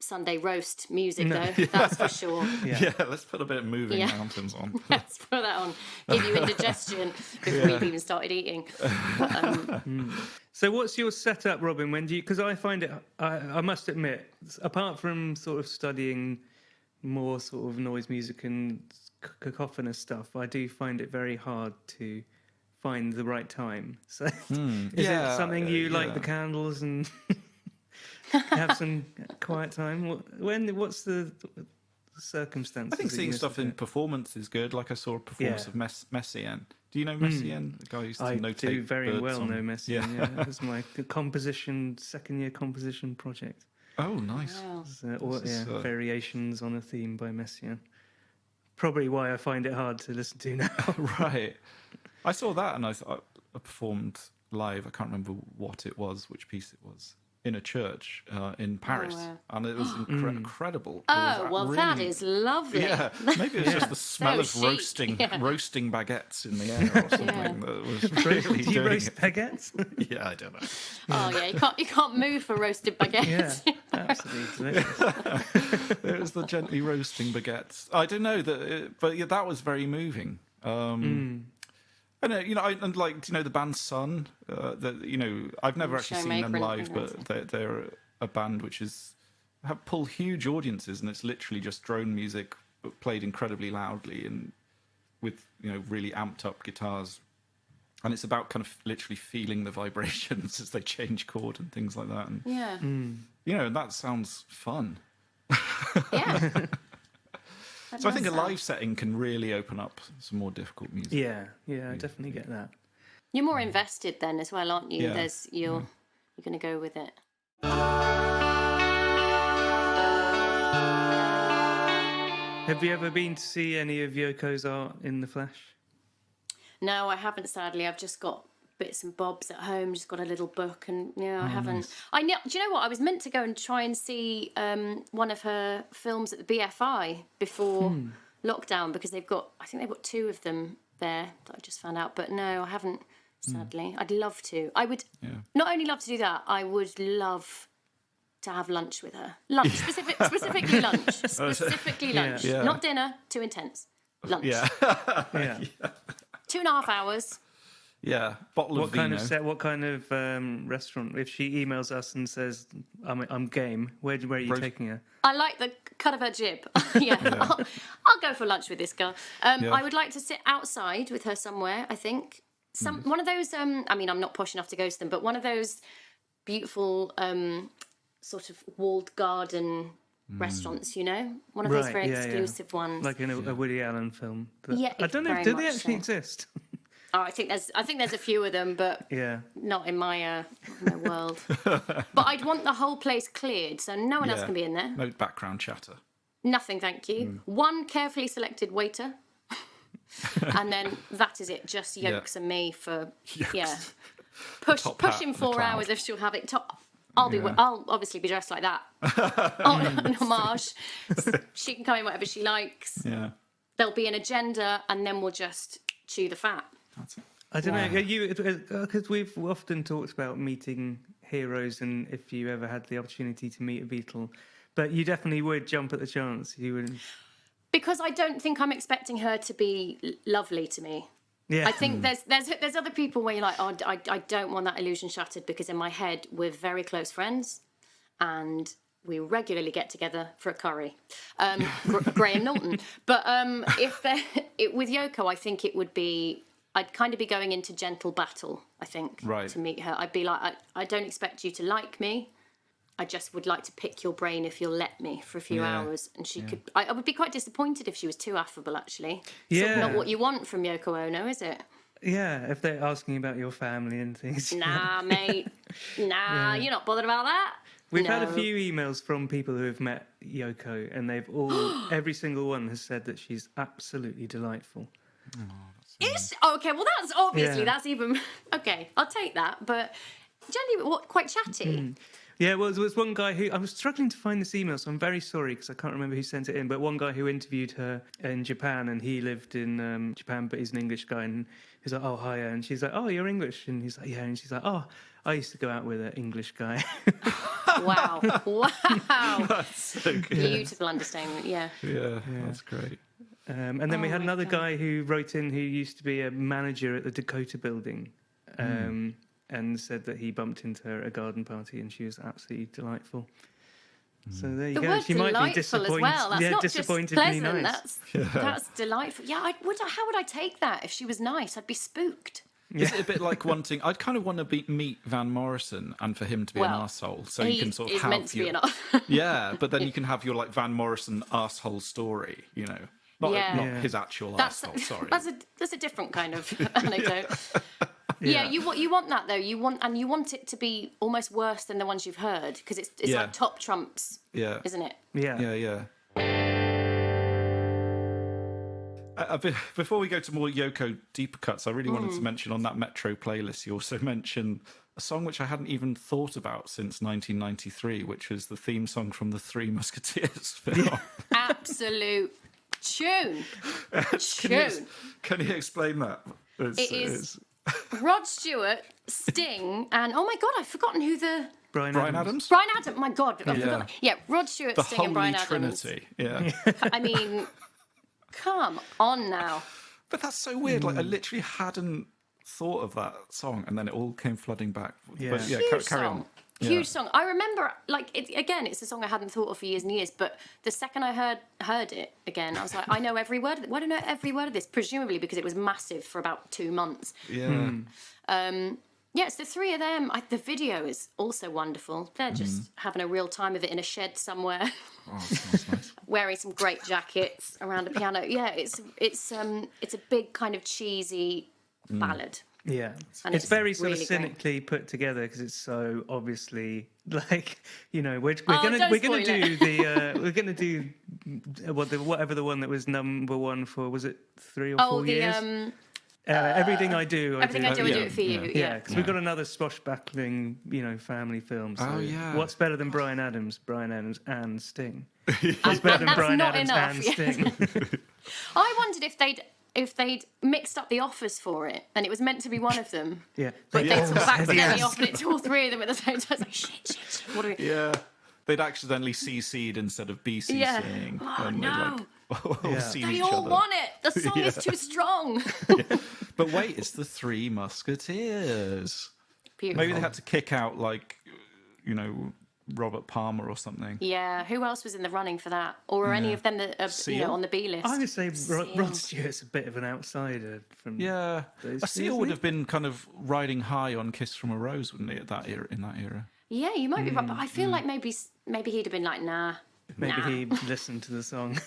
S3: Sunday roast music, though. That's for sure.
S2: Yeah, let's put a bit of Moving Mountains on.
S3: Let's put that on. Give you indigestion before you've even started eating. But,
S1: So what's your setup, Robin? When do you... Because I find it... I must admit, apart from sort of studying more sort of noise music and cacophonous stuff, I do find it very hard to find the right time. So is it something you like the candles and have some quiet time? What's the circumstances?
S2: I think seeing stuff in performance is good. Like I saw a performance of Messiaen. Do you know Messiaen? The guy who used to notate
S1: I do very well
S2: on...
S1: know Messiaen. Yeah, that was my second-year composition project.
S2: Oh, nice.
S3: wow.
S1: Variations on a theme by Messiaen. Probably why I find it hard to listen to now.
S2: Right. I saw that and I performed live. I can't remember what it was, which piece it was, in a church in Paris.
S3: Oh, wow.
S2: And it was incredible.
S3: Oh, well, that is lovely.
S2: Yeah, maybe it was just the smell of
S3: chic.
S2: roasting baguettes in the air or something that was really
S1: Do you
S2: doing
S1: roast
S2: it.
S1: baguettes?
S2: Yeah, I don't know.
S3: Oh, yeah, you can't move for roasted baguettes.
S1: Yeah, absolutely delicious.
S2: It was the gently roasting baguettes. I don't know, but that was very moving. I know, and like, do you know the band Sun? I've never actually seen them live, but they're a band which have pulled huge audiences, and it's literally just drone music played incredibly loudly and with really amped up guitars, and it's about kind of literally feeling the vibrations as they change chord and things like that. And that sounds fun.
S3: Yeah.
S2: So I think a live setting can really open up some more difficult music.
S1: Yeah, I definitely get that.
S3: You're more invested then as well, aren't you?
S2: Yeah.
S3: You're going to go with it.
S1: Have you ever been to see any of Yoko's art in the flesh?
S3: No, I haven't, sadly. I've just got bits and bobs at home, just got a little book, and I haven't.
S2: Nice.
S3: Do you know what? I was meant to go and try and see one of her films at the BFI before lockdown, because I think they've got 2 of them there that I just found out. But no, I haven't, sadly. I'd love to. I would not only love to do that, I would love to have lunch with her. Lunch, specifically lunch. Specifically lunch.
S2: Yeah.
S3: Not dinner, too intense. Lunch.
S2: Yeah.
S3: 2.5 hours.
S2: Yeah. Bottle of vino.
S1: What kind of restaurant? If she emails us and says, I'm game, where are you taking her?
S3: I like the cut of her jib. I'll go for lunch with this girl. I would like to sit outside with her somewhere, I think. One of those, I'm not posh enough to go to them, but one of those beautiful sort of walled garden restaurants, one of those very exclusive ones.
S1: Like in a Woody Allen film.
S3: Yeah,
S1: I don't know, do they actually exist?
S3: Oh, I think there's a few of them, but not in my world. But I'd want the whole place cleared, so no one else can be in there.
S2: No background chatter.
S3: Nothing, thank you. One carefully selected waiter, and then that is it. Just Yokes and me for push him 4 hours if she'll have it. I'll obviously be dressed like that. An homage. She can come in whatever she likes.
S2: Yeah.
S3: There'll be an agenda, and then we'll just chew the fat.
S1: I don't know, because we've often talked about meeting heroes and if you ever had the opportunity to meet a Beatle, but you definitely would jump at the chance. You wouldn't.
S3: Because I don't think I'm expecting her to be lovely to me.
S1: Yeah.
S3: I think there's other people where you're like, oh, I don't want that illusion shattered, because in my head we're very close friends and we regularly get together for a curry. Graham Norton. But with Yoko, I think it would be, I'd kind of be going into gentle battle, I think, to meet her. I'd be like, I don't expect you to like me. I just would like to pick your brain if you'll let me for a few hours. And she could... I would be quite disappointed if she was too affable, actually. Sort of not what you want from Yoko Ono, is it?
S1: Yeah, if they're asking about your family and things.
S3: Nah, mate. Nah, you're not bothered about that.
S1: We've had a few emails from people who have met Yoko, and they've all, every single one has said that she's absolutely delightful.
S3: Okay, well, that's obviously, that's even... Okay, I'll take that, but generally quite chatty.
S1: Yeah, well, there was one guy who... I was struggling to find this email, so I'm very sorry because I can't remember who sent it in, but one guy who interviewed her in Japan, and he lived in Japan, but he's an English guy, and he's like, oh, hiya, and she's like, oh, you're English? And he's like, yeah, and she's like, oh, I used to go out with an English guy.
S3: Wow.
S2: That's so good.
S3: Beautiful understatement, yeah.
S2: Yeah, that's great.
S1: And then we had another guy who wrote in who used to be a manager at the Dakota building, and said that he bumped into her at a garden party and she was absolutely delightful. So there you go. She might be disappointed.
S3: As well. That's not
S1: disappointed
S3: just pleasant.
S1: nice.
S3: That's delightful. Yeah, how would I take that if she was nice? I'd be spooked.
S2: Is it a bit like wanting... I'd kind of want to meet Van Morrison and for him to be an arsehole. So you can sort of have...
S3: meant to be an arsehole.
S2: Yeah, but then you can have your like Van Morrison arsehole story, you know. Not his actual arsehole, sorry.
S3: That's a different kind of anecdote. Yeah, you want that though. You want it to be almost worse than the ones you've heard, because it's like top trumps, isn't it?
S2: Yeah. Before we go to more Yoko deeper cuts, I really wanted to mention on that Metro playlist, you also mentioned a song which I hadn't even thought about since 1993, which was the theme song from the Three Musketeers film.
S3: Absolute tune.
S2: Can you explain that?
S3: It is Rod Stewart, Sting, and oh my God, I've forgotten who the...
S2: Brian Adams?
S3: Brian Adams, my God, I forgot. Yeah, Rod Stewart, Sting, and Brian Adams.
S2: The Holy Trinity,
S3: I mean, come on now.
S2: But that's so weird. Like, I literally hadn't thought of that song, and then it all came flooding back.
S1: Yeah.
S2: But yeah,
S3: Huge
S2: carry
S3: song.
S2: on.
S3: Huge song. I remember, like, it's a song I hadn't thought of for years and years, but the second I heard it again, I was like, I know every word of it. Why do I know every word of this? Presumably because it was massive for about 2 months.
S2: Yeah.
S3: Yeah, it's the three of them. The video is also wonderful. They're just having a real time of it in a shed somewhere,
S2: Oh, sounds nice.
S3: wearing some great jackets around a piano. Yeah, it's a big kind of cheesy ballad.
S1: Yeah,
S3: And
S1: it's very sort
S3: really
S1: of
S3: great.
S1: cynically put together because it's so obviously like, you know, we're
S3: don't
S1: gonna
S3: spoil
S1: do
S3: it.
S1: the we're gonna do whatever the one that was number one for, was it 3 or 4 years? Everything I do,
S3: Everything I do, I do
S2: yeah,
S3: it for you.
S1: Yeah,
S3: Yeah.
S1: because we've got another swashbuckling, you know, family film. So
S2: Oh, yeah.
S1: what's better than Bryan Adams? Bryan Adams and Sting. What's
S3: And
S1: better than
S3: that's
S1: Bryan
S3: not
S1: Adams
S3: enough,
S1: and
S3: yeah.
S1: Sting?
S3: I wondered if they'd mixed up the offers for it, and it was meant to be one of them.
S1: Yeah,
S3: But they
S1: always
S3: sort of
S1: said
S3: accidentally
S1: yes.
S3: offered it to all three of them at the same time. It's like, shit. What do we...
S2: Yeah. They'd accidentally CC'd instead of BCCing.
S3: Yeah. Oh,
S2: and they'd
S3: no.
S2: all seen
S3: They
S2: each
S3: all
S2: other.
S3: want it. The song is too strong.
S2: But wait, it's the Three Musketeers.
S3: Beautiful.
S2: Maybe they had to kick out, like, you know, Robert Palmer or something.
S3: Yeah, who else was in the running for that? Or are any of them that are, you
S2: Seal?
S3: know, on the B list?
S1: I would say
S3: Seal.
S1: Rod Stewart's a bit of an outsider from.
S2: Yeah.
S1: Those
S2: A
S1: two,
S2: Seal
S1: isn't
S2: would
S1: he?
S2: have been kind of riding high on Kiss from a Rose, wouldn't he, at that era, in that era?
S3: Yeah, you might be right, but I feel like maybe he'd have been like, nah.
S1: Maybe
S3: Nah.
S1: he listened to the song.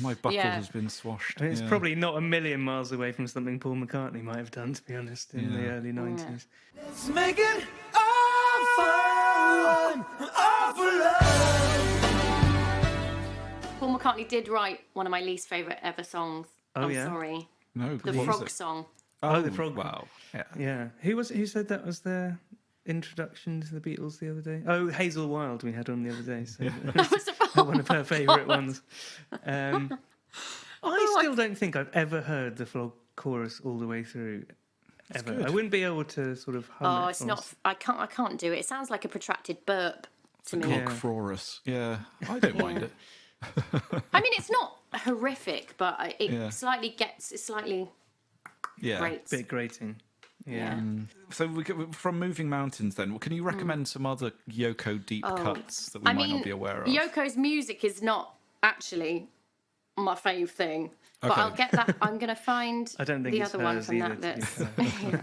S2: My buckle
S3: Yeah.
S2: has been swashed.
S1: I mean, it's
S2: Yeah.
S1: probably not a million miles away from something Paul McCartney might have done, to be honest, in the
S2: Yeah.
S1: early 90s.
S7: Let's make it all fun, all for love.
S3: Paul McCartney did write one of my least favourite ever songs.
S1: Oh,
S3: I'm
S1: yeah?
S3: sorry.
S2: No,
S3: The
S2: what was
S3: frog
S2: it?
S3: song.
S1: Oh, the frog.
S2: Wow. Yeah.
S1: Yeah. Who said that was their introduction to the Beatles the other day? Oh, Hazel Wilde we had on the other day. So
S3: That was a
S1: one of her favourite ones. I still don't think I've ever heard the frog chorus all the way through. Ever.
S2: good.
S1: I wouldn't be able to sort of hum
S3: Oh,
S1: it
S3: it's
S1: or
S3: not. I can't do it. It sounds like a protracted burp to me.
S1: Yeah.
S2: Frorus. Yeah. I don't mind it.
S3: I mean, it's not horrific, but it
S2: Yeah.
S3: slightly
S2: Yeah.
S3: grates.
S1: bit grating. Yeah.
S2: So from Moving Mountains, then, can you recommend some other Yoko deep cuts that we
S3: I
S2: might
S3: mean,
S2: not be aware of?
S3: Yoko's music is not actually my fave thing, but
S2: Okay.
S3: I'll get that. I'm going to find
S1: I don't think
S3: the
S1: it's
S3: other one
S1: hers
S3: from
S1: either,
S3: that.
S1: to be
S3: That's yeah.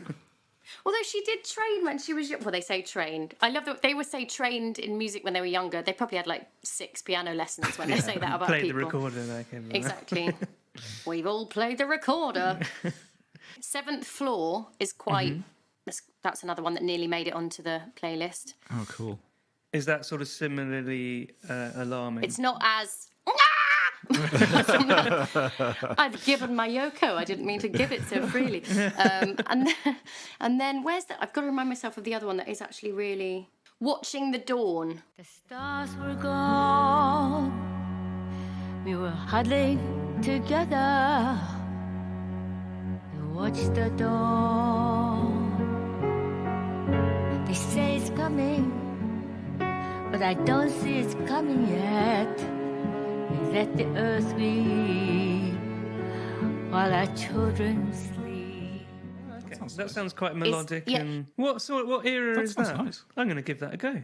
S3: Although she did train when she was young. Well, they say trained. I love that they would say trained in music when they were younger. They probably had like 6 piano lessons when they say that about
S1: Played
S3: people.
S1: the recorder like everyone.
S3: Exactly. We've all played the recorder. Seventh Floor is quite. That's another one that nearly made it onto the playlist.
S2: Oh, cool.
S1: Is that sort of similarly alarming?
S3: It's not as. I've given my Yoko. I didn't mean to give it so freely. And then where's that? I've got to remind myself of the other one that is actually really Watching the Dawn.
S9: The stars were gone. We were huddling together to watch the dawn. They say it's coming, but I don't see it's coming yet. We let the earth weep while our children sleep.
S1: Okay. That sounds quite melodic.
S3: yeah.
S1: And what era is
S2: sounds
S1: that?
S2: nice.
S1: I'm going to give that a go.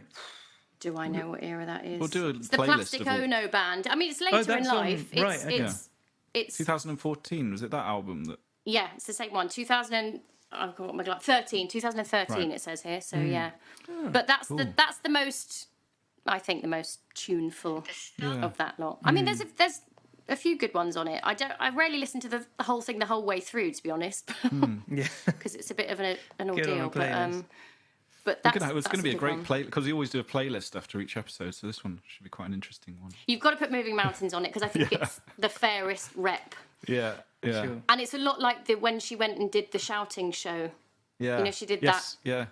S3: Do I know what era that is?
S2: We'll do a
S3: it's the
S2: playlist
S3: Plastic
S2: of all-
S3: Ono Band. I mean, it's later in
S1: that's on-
S3: life.
S1: right, okay.
S3: It's
S2: 2014, was it that album that...
S3: yeah, it's the same one. 2013. 2013
S2: Right.
S3: it says here. So yeah, but that's the most. I think the most tuneful of that lot. I mean, there's a few good ones on it. I rarely listen to the whole thing the whole way through, to be honest,
S1: Yeah.
S3: because it's a bit of an
S1: Get on a
S3: ordeal.
S1: playlist.
S3: But that's,
S2: It's going to be a
S3: good
S2: great
S3: one.
S2: play, because we always do a playlist after each episode, so this one should be quite an interesting one.
S3: You've got to put Moving Mountains on it because I think it's the fairest rep,
S2: Yeah, yeah.
S1: Sure.
S3: and it's a lot like when she went and did the shouting show.
S2: Yeah.
S3: You know, she did
S2: yes, that. Yeah.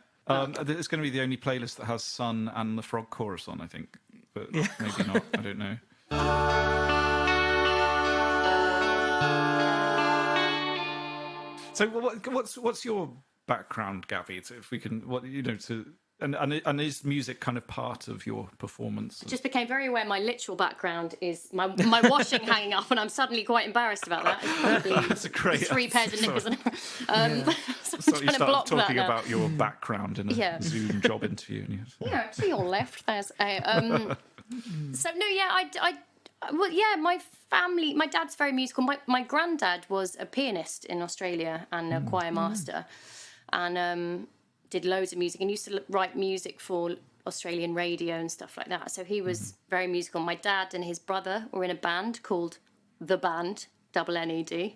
S2: It's going to be the only playlist that has Sun and the Frog chorus on, I think. But maybe not. I don't know. So what's your background, Gabby? If we can, And is music kind of part of your performance?
S3: I just became very aware my literal background is my washing hanging up, and I'm suddenly quite embarrassed about that. It's probably
S2: That's a great
S3: 3 pairs of knickers. So
S2: So
S3: I'm
S2: you
S3: trying to block
S2: start talking
S3: that now.
S2: about your background in a Zoom job interview. And
S3: Yeah, to your left, there's a. So no, my family. My dad's very musical. My granddad was a pianist in Australia and a choir master, and did loads of music and used to write music for Australian radio and stuff like that. So he was very musical. My dad and his brother were in a band called The Band, NNED,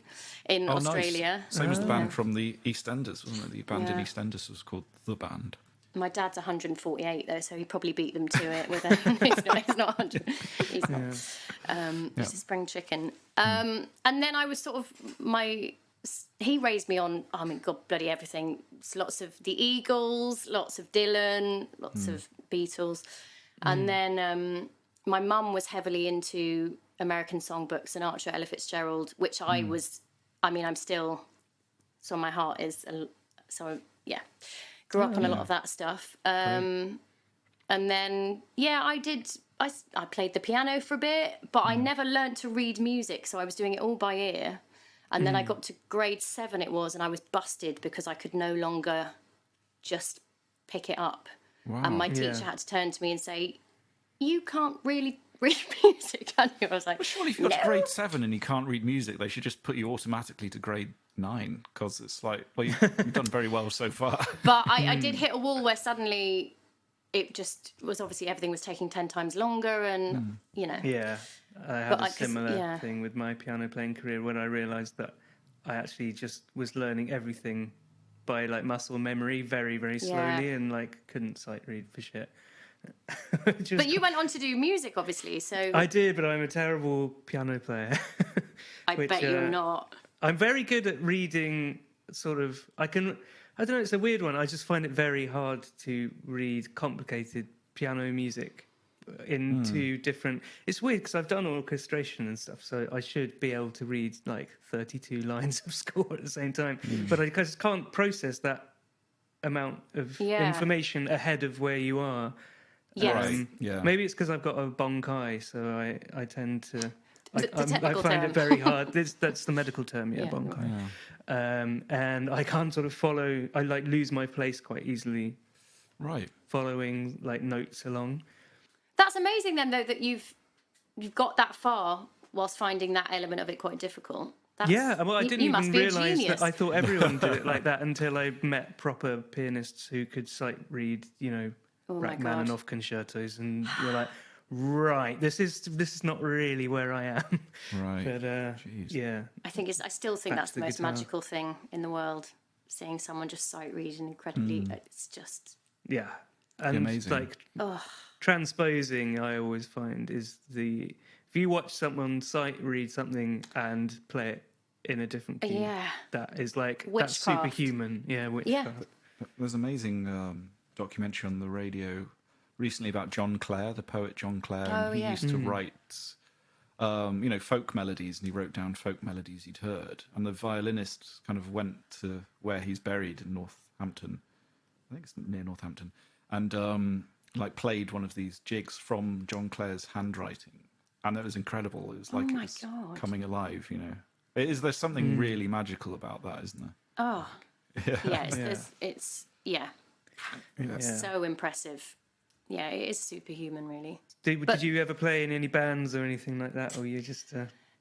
S3: in Australia.
S2: Nice. Same as the band from the EastEnders, wasn't it? The band in EastEnders was called The Band.
S3: My dad's 148 though, so he probably beat them to it with a. He's not 100. He's not. He's a spring chicken. And then I was sort of he raised me on, God bloody everything. Lots of the Eagles, lots of Dylan, lots of Beatles. And then my mum was heavily into American songbooks and Archer Ella Fitzgerald, which I was, I'm still, so my heart is, so yeah. Grew up on a lot of that stuff. And then, I played the piano for a bit, but I never learnt to read music, so I was doing it all by ear. And then I got to grade 7 it was, and I was busted because I could no longer just pick it up.
S2: Wow.
S3: And my teacher had to turn to me and say, you can't really read music, can you? I was like,
S2: Surely if you got to grade 7 and you can't read music, they should just put you automatically to grade 9, because it's like, well, you've done very well so far.
S3: But I did hit a wall where suddenly it just was obviously everything was taking 10 times longer and,
S1: Yeah, I had a similar thing with my piano playing career when I realised that I actually just was learning everything by like muscle memory very, very slowly and like couldn't sight read for shit.
S3: But you went on to do music, obviously, so...
S1: I did, but I'm a terrible piano player.
S3: I bet you're not.
S1: I'm very good at reading sort of... I don't know, it's a weird one. I just find it very hard to read complicated piano music into different... It's weird because I've done orchestration and stuff, so I should be able to read like 32 lines of score at the same time. But I just can't process that amount of information ahead of where you are.
S3: Yes.
S1: Maybe it's because I've got a bonk eye, so I tend to... I
S3: technical
S1: find
S3: term.
S1: it very hard. That's the medical term, bonk eye. And I can't sort of follow... I like lose my place quite easily.
S2: Right.
S1: Following like notes along.
S3: That's amazing then, though, that you've got that far whilst finding that element of it quite difficult.
S1: I didn't even realise that. I thought everyone did it like that until I met proper pianists who could sight read, Rachmaninoff concertos, and you're like, right, this is not really where I am.
S2: Right.
S3: But I still think that's the most magical thing in the world. Seeing someone just sight read and incredibly, it's just
S1: and
S2: amazing.
S1: Like transposing, I always find is if you watch someone sight read something and play it in a different key, that is like
S3: witchcraft.
S1: That's superhuman. Yeah, witchcraft.
S2: There's an amazing documentary on the radio recently about John Clare, the poet John Clare. And he used to write, folk melodies, and he wrote down folk melodies he'd heard. And the violinist kind of went to where he's buried in Northampton. I think it's near Northampton. And played one of these jigs from John Clare's handwriting. And it was incredible. It was like it was coming alive, There's something really magical about that, isn't there?
S3: Oh. It's so impressive. Yeah, it is superhuman, really.
S1: Did you ever play in any bands or anything like that, or you just?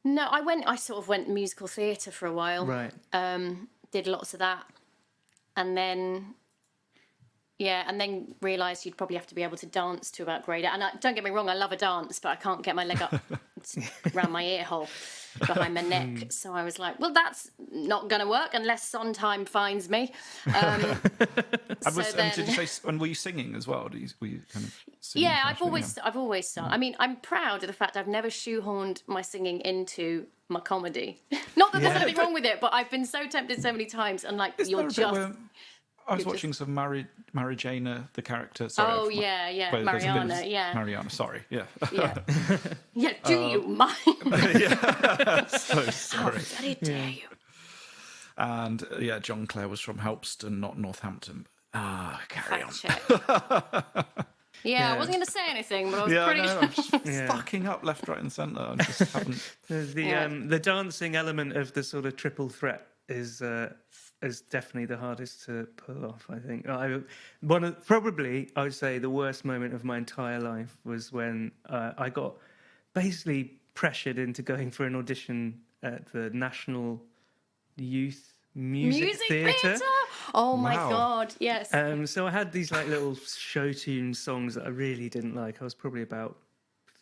S3: No, I sort of went musical theatre for a while.
S1: Right.
S3: Did lots of that, and then realised you'd probably have to be able to dance to about grade 8. And don't get me wrong, I love a dance, but I can't get my leg up around my ear hole behind my neck. So I was like, well, that's not going to work unless Sondheim finds me.
S2: Did you say? And were you singing as well? Were you kind of singing?
S3: Yeah, I've always sung. I mean, I'm proud of the fact I've never shoehorned my singing into my comedy. Not that there's anything wrong with it, but I've been so tempted so many times, and like
S2: I was watching some Mariana, the character. Sorry, Mariana, sorry. Yeah.
S3: Do you mind?
S2: So sorry.
S3: How dare you?
S2: And John Clare was from Helpston, not Northampton. Carry on.
S3: Fact check. Yeah, I wasn't going to say anything, but I was pretty
S2: I'm just fucking up left, right, and centre. I just haven't.
S1: The dancing element of the sort of triple threat is definitely the hardest to pull off. I think I would say the worst moment of my entire life was when I got basically pressured into going for an audition at the National Youth Music Theatre.
S3: Oh my God, yes.
S1: So I had these like little show tune songs that I really didn't like. I was probably about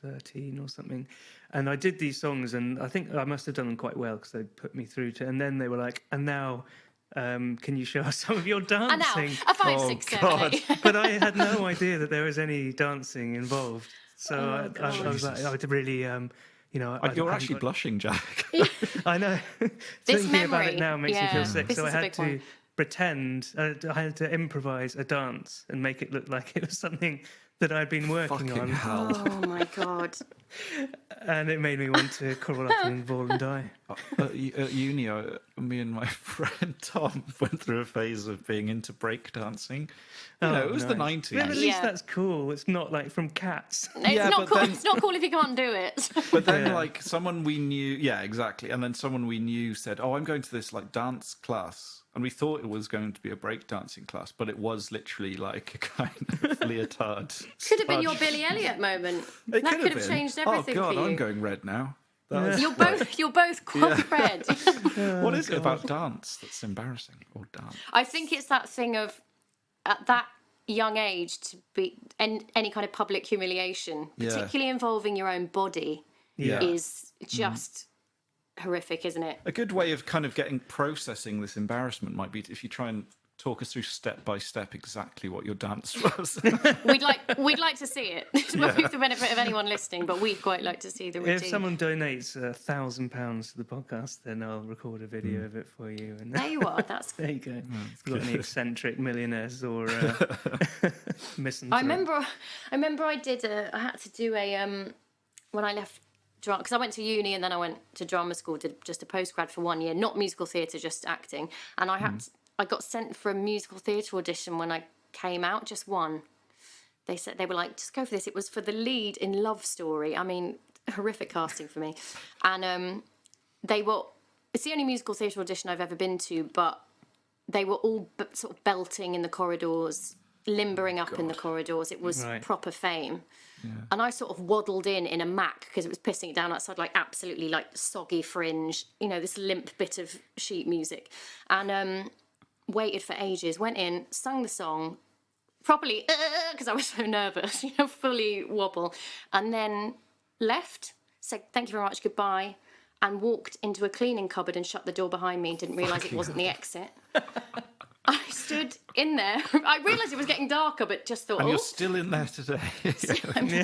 S1: 13 or something, and I did these songs, and I think I must have done them quite well because they put me through to. And then they were like, "And now, can you show us some of your dancing?"
S3: And now, a 5, 6, 7, 8.
S1: But I had no idea that there was any dancing involved. So I was like, I would really,
S2: You're actually blushing, Jack.
S1: I know.
S3: This
S1: Thinking about
S3: memory,
S1: it now makes me feel sick.
S3: This
S1: So I
S3: is a
S1: had
S3: big
S1: to
S3: one.
S1: pretend, I had to improvise a dance and make it look like it was something that I'd been working
S2: Fucking
S1: on.
S2: hell.
S3: Oh my God.
S1: And it made me want to crawl up in the wall and die.
S2: At uni, me and my friend Tom went through a phase of being into breakdancing. It was the 90s.
S1: Yeah, but at least that's cool. It's not like from Cats.
S3: It's not cool. It's not cool if you can't do it.
S2: But then, like, someone we knew, exactly. And then someone we knew said, "Oh, I'm going to this like dance class." And we thought it was going to be a breakdancing class, but it was literally like a kind of leotard.
S3: Could have been your Billy Elliot moment. That could have changed everything
S2: Oh God,
S3: for you.
S2: I'm going red now.
S3: You're both quite red.
S2: What is it about dance that's embarrassing or dance?
S3: I think it's that thing of at that young age to be any kind of public humiliation, particularly involving your own body, is just horrific, isn't it?
S2: A good way of kind of processing this embarrassment might be if you try and talk us through step by step exactly what your dance was.
S3: We'd like to see it. It's not for the benefit of anyone listening, but we'd quite like to see the routine.
S1: If someone donates £1,000 to the podcast, then I'll record a video of it for you. And
S3: there you are. That's
S1: there you go. If you've got any eccentric millionaires or misanthropes.
S3: I remember I had to do when I left drama, because I went to uni and then I went to drama school, did just a postgrad for 1 year, not musical theatre, just acting. And I got sent for a musical theatre audition when I came out, just one. They were like, just go for this. It was for the lead in Love Story. I mean, horrific casting for me. And it's the only musical theatre audition I've ever been to, but they were all sort of belting in the corridors, limbering up in the corridors. It was proper fame. Yeah. And I sort of waddled in a Mac because it was pissing it down outside, like absolutely like soggy fringe, this limp bit of sheet music. And waited for ages, went in, sung the song properly because I was so nervous, fully wobble, and then left, said thank you very much, goodbye, and walked into a cleaning cupboard and shut the door behind me and didn't realise it wasn't the exit. I stood in there. I realised it was getting darker, but just thought,
S2: and you're still in there today.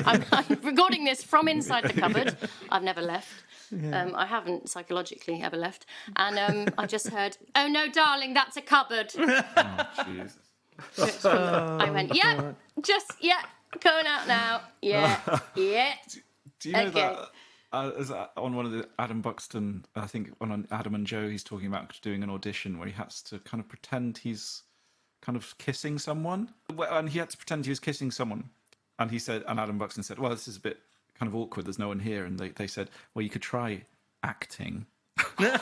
S3: I'm recording this from inside the cupboard. I've never left. Yeah. I haven't psychologically ever left. And I just heard, "Oh no, darling, that's a cupboard."
S2: Oh, Jesus.
S3: I went, going out now. Yeah.
S2: Do you know that? Is that on one of the Adam Buxton, I think on Adam and Joe, he's talking about doing an audition where he has to kind of pretend he's kind of kissing someone. And he had to pretend he was kissing someone. And Adam Buxton said, "Well, this is a bit kind of awkward. There's no one here." And they said, "Well, you could try acting."
S3: Because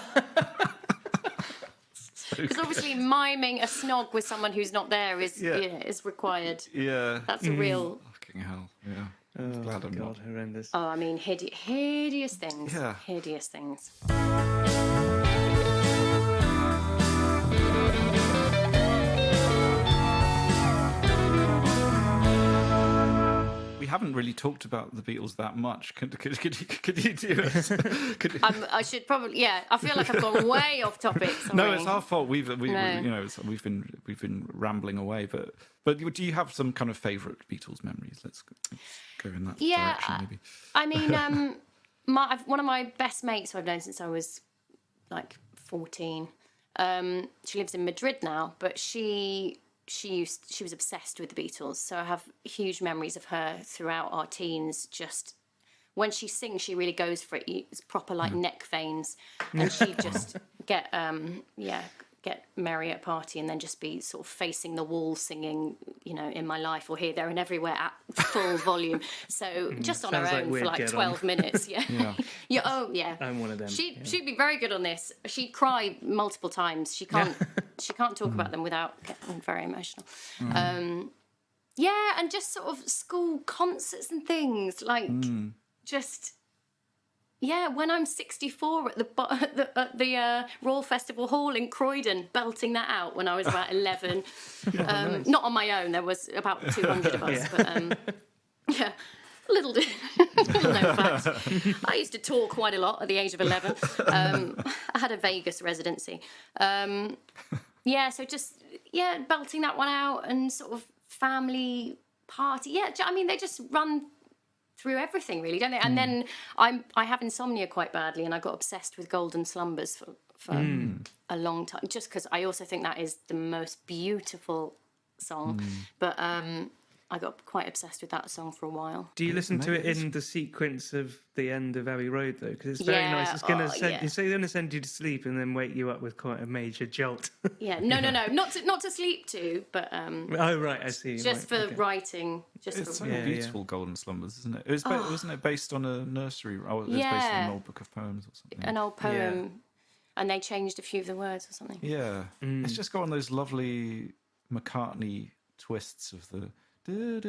S3: obviously miming a snog with someone who's not there is required.
S2: Yeah.
S3: That's a real...
S2: Fucking hell, yeah.
S1: Oh, glad I'm not horrendous.
S3: Oh, I mean, hideous things.
S2: Yeah.
S3: Hideous things.
S2: We haven't really talked about the Beatles that much. Could you do it?
S3: I should probably. Yeah, I feel like I've gone way off topic. Sorry.
S2: No, it's our fault. We've been rambling away. But do you have some kind of favourite Beatles memories? Let's go in that direction, maybe.
S3: I mean, one of my best mates who I've known since I was like 14. She lives in Madrid now, but she was obsessed with the Beatles, so I have huge memories of her throughout our teens. Just when she sings, she really goes for it. It's proper like neck veins, and she just get get merry at a party and then just be sort of facing the wall singing, you know, In My Life or Here, There and Everywhere at full volume. So just on her
S1: Sounds like
S3: own for
S1: we'd
S3: like
S1: get
S3: 12
S1: on.
S3: minutes. Yeah. Yeah. Oh, yeah.
S1: I'm one of them.
S3: She'd be very good on this. She'd cry multiple times. She can't talk about them without getting very emotional. Yeah, and just sort of school concerts and things like just. Yeah, when I'm 64 at the Royal Festival Hall in Croydon, belting that out when I was about 11.
S1: Nice.
S3: Not on my own, there was about 200 of us, but yeah, little known fact. I used to talk quite a lot at the age of 11. I had a Vegas residency. Yeah, so just, belting that one out and sort of family party. Yeah, I mean, they just run through everything, really, don't they? And then I have insomnia quite badly, and I got obsessed with Golden Slumbers for a long time, just because I also think that is the most beautiful song. But I got quite obsessed with that song for a while.
S1: Do you listen to it in the sequence of the end of Abbey Road, though? Because it's very nice. It's going to it's going to send you to sleep and then wake you up with quite a major jolt.
S3: Yeah, no, not to sleep to, but
S1: oh right, I see.
S3: Just for writing.
S2: It's so beautiful, Golden Slumbers, isn't it? Wasn't it based on a nursery? Oh, it was based on an old book of poems or something.
S3: An old poem, and they changed a few of the words or something.
S2: Yeah, it's just got one of those lovely McCartney twists of the. You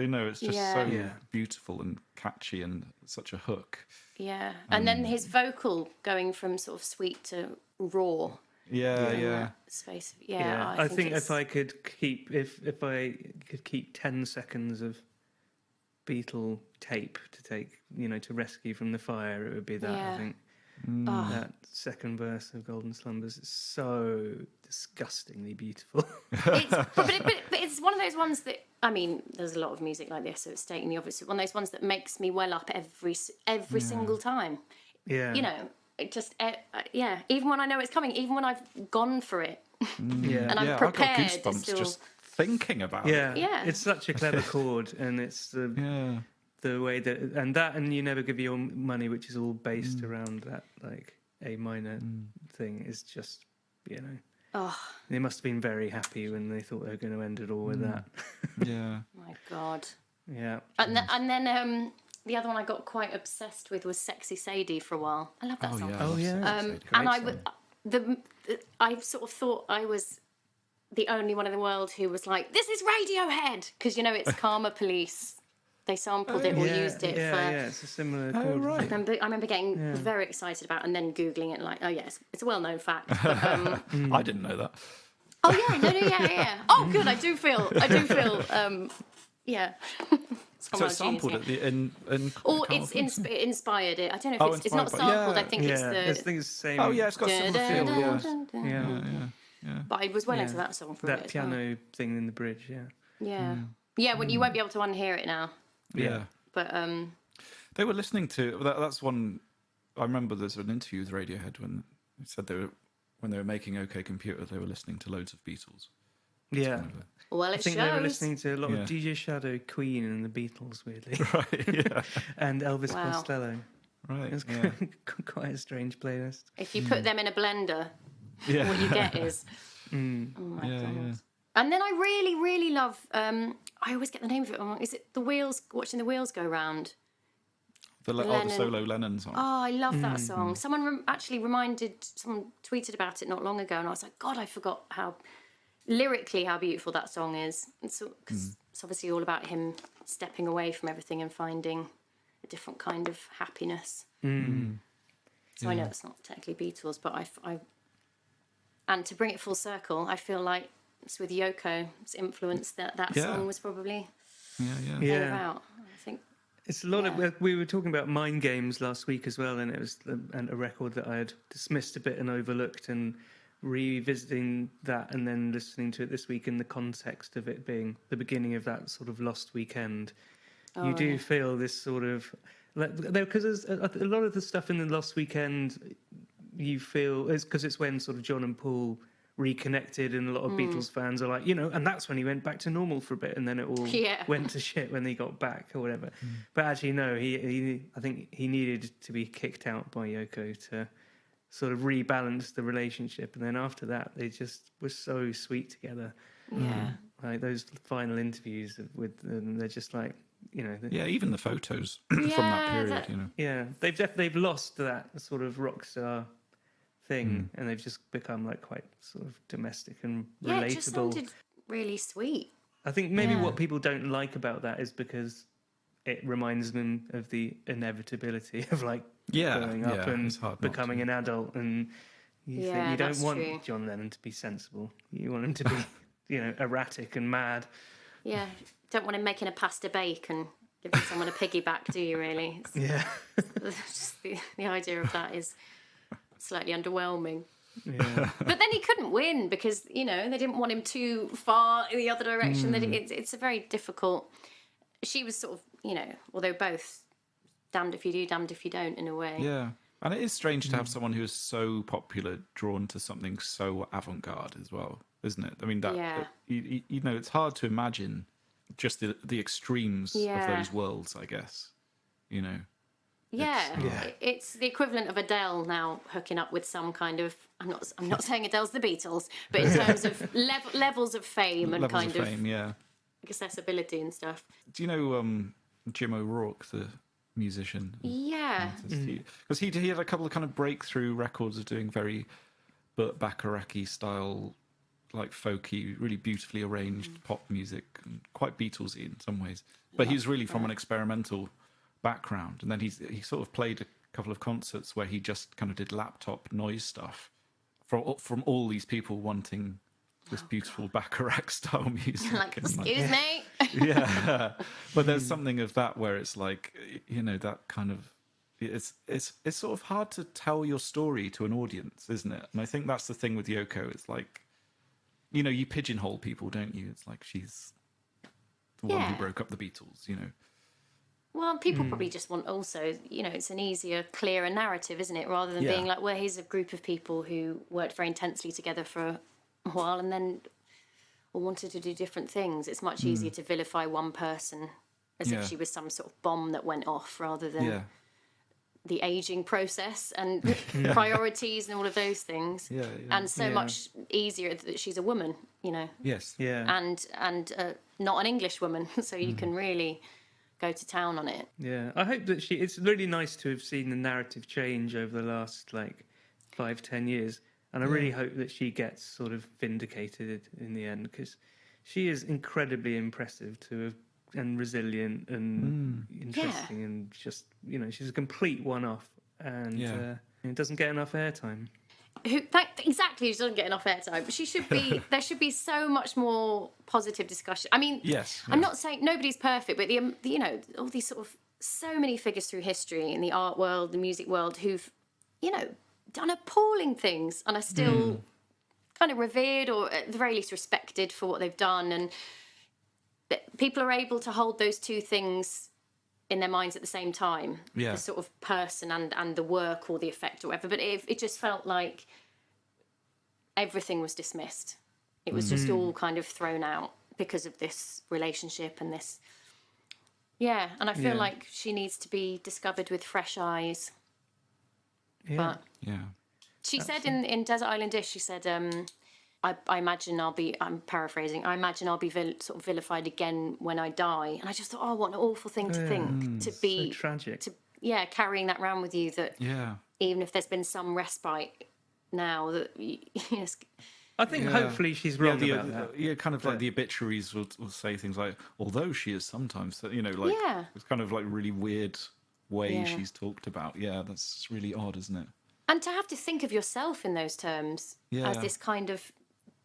S2: know, it's just so beautiful and catchy and such a hook.
S3: Yeah, and then his vocal going from sort of sweet to raw.
S2: Yeah.
S3: Space. Yeah,
S1: I think if I could keep if I could keep 10 seconds of Beatle tape to take, you know, to rescue from the fire, it would be that. I think. That second verse of Golden Slumbers is so disgustingly beautiful.
S3: But it's one of those ones that, I mean, there's a lot of music like this, so it's stating the obvious. One of those ones that makes me well up every single time.
S1: Yeah.
S3: You know, it just, even when I know it's coming, even when I've gone for it. And I'm prepared.
S2: I've got goosebumps just thinking about it.
S3: Yeah.
S1: It's such a clever chord, and it's the way and You Never Give Your Money, which is all based around that like A minor thing, is just, you know, they must have been very happy when they thought they were going to end it all with that.
S2: Yeah.
S3: My God.
S1: Yeah.
S3: And then the other one I got quite obsessed with was Sexy Sadie for a while. I love that song. And I sort of thought I was the only one in the world who was like, this is Radiohead, because, you know, it's Karma Police. They sampled it or used it for...
S1: Yeah, it's a similar chord.
S2: Right.
S3: I remember getting very excited about it and then Googling it like, oh, yes, it's a well-known fact. But,
S2: I didn't know that.
S3: Oh, yeah. Oh, good, I do feel, yeah.
S2: So it's sampled at the...
S3: Or it's inspired it. I don't know if it's not sampled, I think it's the...
S1: I think it's the same.
S2: Oh, yeah, it's got a similar feel,
S1: Yeah.
S3: But I was well into that song for a bit.
S1: That piano thing in the bridge,
S3: Yeah, when you won't be able to unhear it now.
S2: Yeah.
S3: But
S2: they were listening to that's one. I remember there's an interview with Radiohead when they said when they were making OK Computer, they were listening to loads of Beatles.
S1: Yeah.
S3: Well,
S1: I think they were listening to a lot of DJ Shadow, Queen, and the Beatles, weirdly.
S2: Right. Yeah.
S1: And Elvis Costello.
S2: Right.
S1: It's quite a strange playlist.
S3: If you put them in a blender, what you get is. Oh my God.
S2: Yeah.
S3: And then I really, really love. I always get the name of it wrong. Is it the wheels? Watching the wheels go round.
S2: The solo Lennon song.
S3: Oh, I love that song. Someone someone tweeted about it not long ago, and I was like, God, I forgot how lyrically how beautiful that song is. Because it's obviously all about him stepping away from everything and finding a different kind of happiness. So I know it's not technically Beatles, but I and to bring it full circle, I feel like it's with Yoko's influence that song was probably all about. I think
S1: it's a lot of. We were talking about Mind Games last week as well, and it was a record that I had dismissed a bit and overlooked, and revisiting that and then listening to it this week in the context of it being the beginning of that sort of lost weekend. You do feel this sort of because there's a lot of the stuff in the lost weekend. You feel it's because it's when sort of John and Paul reconnected, and a lot of Beatles fans are like, you know, and that's when he went back to normal for a bit, and then it all went to shit when he got back or whatever. But actually, no, I think he needed to be kicked out by Yoko to sort of rebalanced the relationship, and then after that they just were so sweet together.
S3: Yeah.
S1: Like those final interviews with them, they're just like,
S2: Yeah, even the photos from that period,
S1: yeah, they've lost that sort of rock star thing, and they've just become like quite sort of domestic and relatable.
S3: It just sounded really sweet.
S1: I think maybe what people don't like about that is because it reminds them of the inevitability of like growing up and becoming an adult, and you think you don't want John Lennon to be sensible. You want him to be, erratic and mad.
S3: Yeah, don't want him making a pasta bake and giving someone a piggyback, do you really? Just the idea of that is slightly underwhelming.
S1: Yeah.
S3: But then he couldn't win because, they didn't want him too far in the other direction. That it's a very difficult... She was sort of, although both damned if you do, damned if you don't, in a way.
S2: Yeah. And it is strange to have someone who is so popular drawn to something so avant-garde as well, isn't it? I mean, it's hard to imagine just the extremes of those worlds, I guess,
S3: It's the equivalent of Adele now hooking up with some kind of... I'm not saying Adele's the Beatles, but in terms of levels of fame and
S2: levels of fame,
S3: accessibility and stuff.
S2: Do you know Jim O'Rourke, the musician?
S3: Yeah.
S2: Because he had a couple of kind of breakthrough records of doing very Burt Bacharach-y style, like folky, really beautifully arranged pop music, and quite Beatlesy in some ways. But he was really from an experimental background, and then he sort of played a couple of concerts where he just kind of did laptop noise stuff from all these people wanting this beautiful Bacharach style music.
S3: Like, excuse me.
S2: Yeah, but there's something of that where it's like, that kind of it's sort of hard to tell your story to an audience, isn't it? And I think that's the thing with Yoko. It's like, you pigeonhole people, don't you? It's like she's the one who broke up the Beatles,
S3: Well, people probably just want also, it's an easier, clearer narrative, isn't it? Rather than being like, well, here's a group of people who worked very intensely together for a while and then all wanted to do different things. It's much easier to vilify one person as if she was some sort of bomb that went off rather than the aging process and priorities and all of those things. And so much easier that she's a woman,
S2: Yes.
S1: Yeah.
S3: And not an English woman, so you can really go to town on it.
S1: Yeah, I hope that it's really nice to have seen the narrative change over the last 5-10 years, and I really hope that she gets sort of vindicated in the end, because she is incredibly impressive and resilient and interesting, and just she's a complete one-off, and it doesn't get enough airtime.
S3: Exactly, she doesn't get enough airtime. She should be. There should be so much more positive discussion. I mean, I'm not saying nobody's perfect, but all these sort of so many figures through history in the art world, the music world, who've done appalling things and are still kind of revered or at the very least respected for what they've done, and people are able to hold those two things in their minds at the same time, the sort of person and the work or the effect or whatever. But it just felt like everything was dismissed. It was just all kind of thrown out because of this relationship and this. Yeah, and I feel like she needs to be discovered with fresh eyes.
S1: Yeah.
S3: But she said in Desert Island Dish, she said, I imagine I'm paraphrasing, I imagine I'll be sort of vilified again when I die. And I just thought, what an awful thing to think, to be...
S1: So tragic.
S3: Carrying that around with you, that even if there's been some respite now, that...
S1: I think hopefully she's wrong about that.
S2: Yeah, kind of like the obituaries will say things like, although she is sometimes, it's kind of like really weird way she's talked about. Yeah, that's really odd, isn't it?
S3: And to have to think of yourself in those terms as this kind of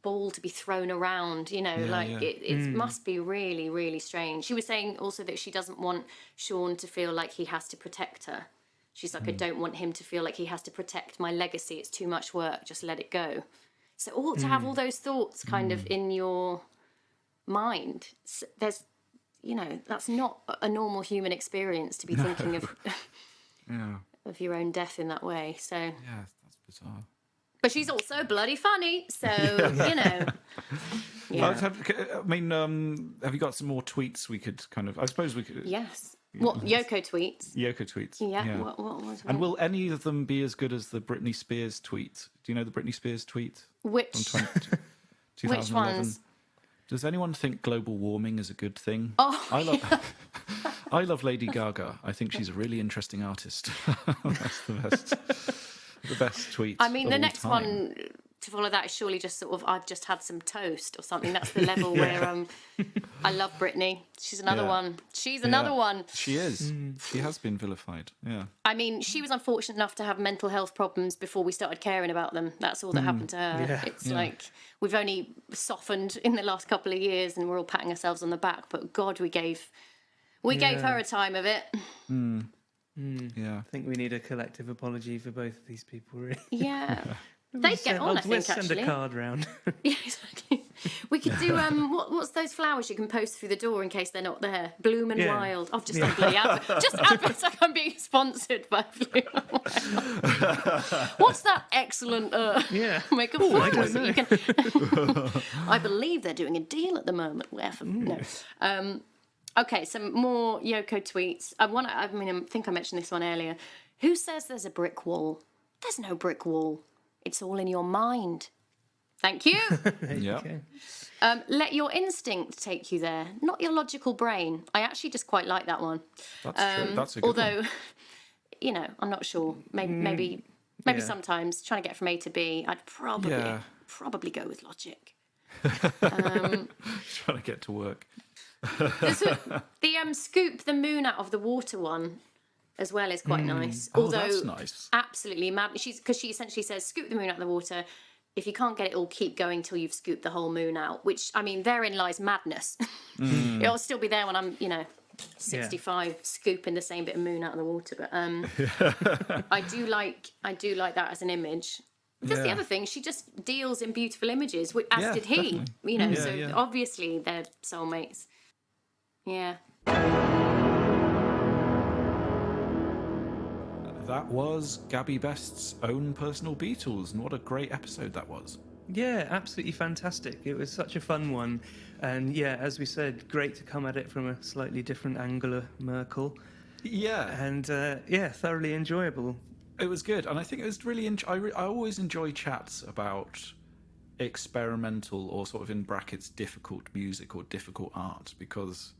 S3: ball to be thrown around, it must be really, really strange. She was saying also that she doesn't want Sean to feel like he has to protect her. She's like, I don't want him to feel like he has to protect my legacy. It's too much work. Just let it go. So to have all those thoughts kind of in your mind, there's, that's not a normal human experience to be thinking of of your own death in that way. So
S2: that's bizarre.
S3: But she's also bloody funny, so
S2: I mean, have you got some more tweets we could kind of? I suppose we could.
S3: Yes. What, Yoko tweets?
S2: Yoko tweets.
S3: Yeah. What was
S2: And will any of them be as good as the Britney Spears tweet? Do you know the Britney Spears tweet?
S3: Which?
S2: From 2011?
S3: Which ones?
S2: Does anyone think global warming is a good thing?
S3: Oh,
S2: I love Lady Gaga. I think she's a really interesting artist. That's the best tweet.
S3: I mean,
S2: of
S3: the
S2: all
S3: next
S2: time.
S3: one to follow that is surely just sort of, I've just had some toast or something. That's the level where I love Britney. She's another one. She's another one.
S2: She is. She has been vilified. Yeah.
S3: I mean, she was unfortunate enough to have mental health problems before we started caring about them. That's all that happened to her.
S1: Yeah.
S3: It's like we've only softened in the last couple of years and we're all patting ourselves on the back. But God, we gave her a time of it.
S2: Yeah.
S1: I think we need a collective apology for both of these people, really.
S3: Yeah. They'd get on, I think,
S1: Let's
S3: actually.
S1: send a card round.
S3: Yeah, exactly. We could do what's those flowers you can post through the door in case they're not there? Bloom and Wild. I've just done a bloody advert. Just adverts like I'm being sponsored by Bloom and Wild. What's that excellent makeup flowers that you can? I believe they're doing a deal at the moment. No. Okay, some more Yoko tweets. I think I mentioned this one earlier. Who says there's a brick wall? There's no brick wall. It's all in your mind. Thank you.
S2: Yeah.
S1: Okay.
S3: Let your instinct take you there, not your logical brain. I actually just quite like that one.
S2: That's true. That's a good
S3: although,
S2: one.
S3: I'm not sure. Maybe sometimes trying to get from A to B, I'd probably go with logic.
S2: Trying to get to work.
S3: The scoop the moon out of the water one as well is quite nice.
S2: Although, that's nice.
S3: Absolutely mad. Because she essentially says, scoop the moon out of the water. If you can't get it all, keep going till you've scooped the whole moon out. Which, I mean, therein lies madness. It'll still be there when I'm, 65, scooping the same bit of moon out of the water. But I do like that as an image. That's the other thing. She just deals in beautiful images, as did he.
S2: Definitely.
S3: Obviously they're soulmates. Yeah.
S2: That was Gabby Best's own personal Beatles, and what a great episode that was.
S1: Yeah, absolutely fantastic. It was such a fun one. And yeah, as we said, great to come at it from a slightly different angle of Merkel.
S2: Yeah.
S1: And thoroughly enjoyable.
S2: It was good. And I think it was really... I always enjoy chats about experimental or sort of in brackets difficult music or difficult art, because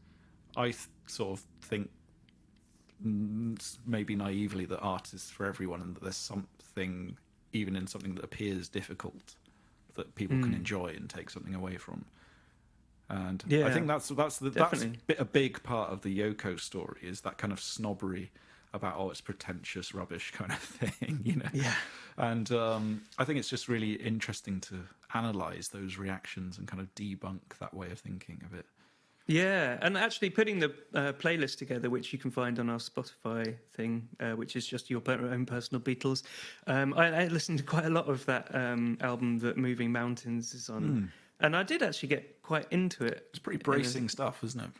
S2: I sort of think maybe naively that art is for everyone and that there's something, even in something that appears difficult, that people can enjoy and take something away from. And I think that's a big part of the Yoko story, is that kind of snobbery about, it's pretentious rubbish kind of thing,
S1: Yeah.
S2: And I think it's just really interesting to analyse those reactions and kind of debunk that way of thinking of it.
S1: Yeah, and actually putting the playlist together, which you can find on our Spotify thing, which is just your own personal Beatles. I listened to quite a lot of that album that Moving Mountains is on. And I did actually get quite into it.
S2: It's pretty bracing stuff, isn't it?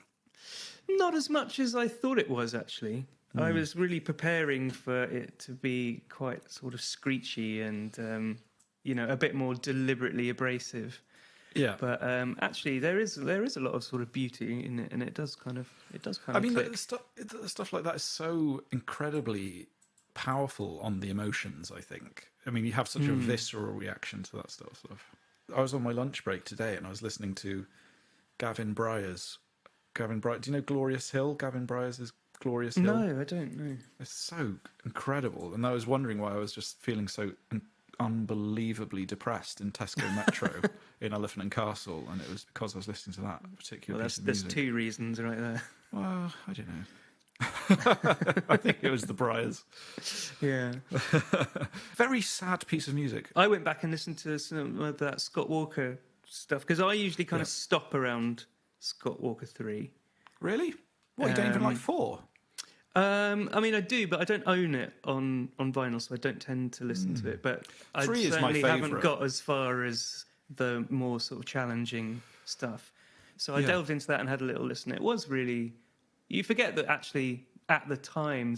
S1: Not as much as I thought it was, actually. I was really preparing for it to be quite sort of screechy and, a bit more deliberately abrasive.
S2: Yeah,
S1: but actually, there is a lot of sort of beauty in it, and it does kind of. I mean,
S2: stuff like that is so incredibly powerful on the emotions. I think. I mean, you have such a visceral reaction to that stuff. I was on my lunch break today, and I was listening to Gavin Bryars. Do you know Glorious Hill? Gavin Bryars' Glorious Hill.
S1: No, I don't know.
S2: It's so incredible, and I was wondering why I was just feeling so unbelievably depressed in Tesco Metro in Elephant and Castle, and it was because I was listening to that particular piece of music.
S1: There's two reasons right there.
S2: Well, I don't know. I think it was the Briars.
S1: Yeah.
S2: Very sad piece of music.
S1: I went back and listened to some of that Scott Walker stuff, because I usually kind of stop around Scott Walker 3.
S2: Really? What, you don't even like 4?
S1: I mean, I do, but I don't own it on vinyl, so I don't tend to listen to it. But I certainly haven't got as far as the more sort of challenging stuff. So I delved into that and had a little listen. It was really... You forget that actually, at the time,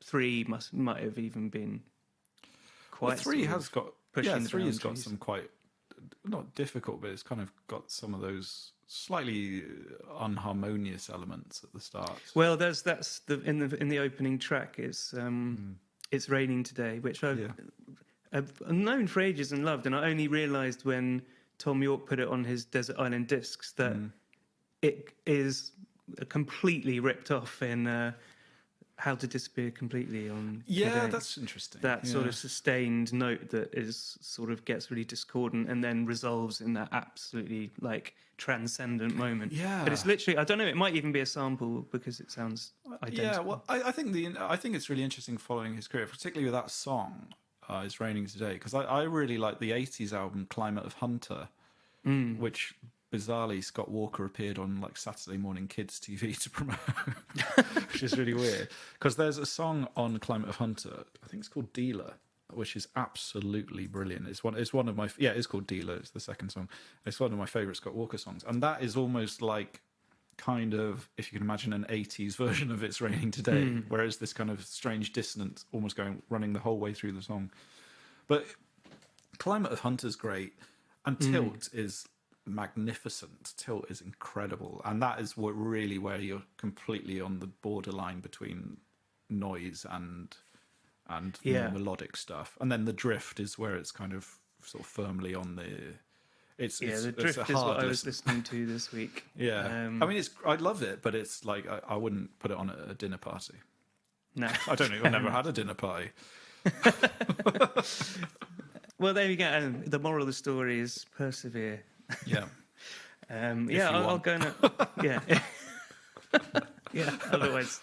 S1: 3 might have even been quite...
S2: Well, 3 has got...
S1: pushing
S2: 3 has got
S1: boundaries.
S2: some quite... Not difficult, but it's kind of got some of those slightly unharmonious elements at the start.
S1: Well, that's in the opening track. It's raining today, which I've known for ages and loved, and I only realised when Tom York put it on his Desert Island Discs that it is completely ripped off in How to Disappear Completely on Today.
S2: That's interesting.
S1: That sort of sustained note that is sort of gets really discordant and then resolves in that absolutely like transcendent moment.
S2: Yeah,
S1: but it's literally, I don't know, it might even be a sample because it sounds identical.
S2: Yeah, well, I think it's really interesting following his career, particularly with that song, "It's Raining Today," because I really like the '80s album "Climate of Hunter," which bizarrely Scott Walker appeared on like Saturday morning kids TV to promote, which is really weird. Because there's a song on "Climate of Hunter," I think it's called "Dealer," which is absolutely brilliant. It's one of my it's called "Dealer." It's the second song. It's one of my favourite Scott Walker songs, and that is almost like kind of, if you can imagine, an 80s version of "It's Raining Today," whereas this kind of strange dissonance almost running the whole way through the song. But "Climate of Hunter's great, and "Tilt" is magnificent. "Tilt" is incredible, and that is where you're completely on the borderline between noise and more melodic stuff. And then the drift is where it's kind of sort of firmly on the.
S1: The drift is what I was listening to this week.
S2: Yeah, I mean, I love it, but it's like I wouldn't put it on at a dinner party.
S1: No,
S2: I don't know. I've never had a dinner party.
S1: Well, there you go. The moral of the story is persevere.
S2: Yeah.
S1: I'll go and Otherwise,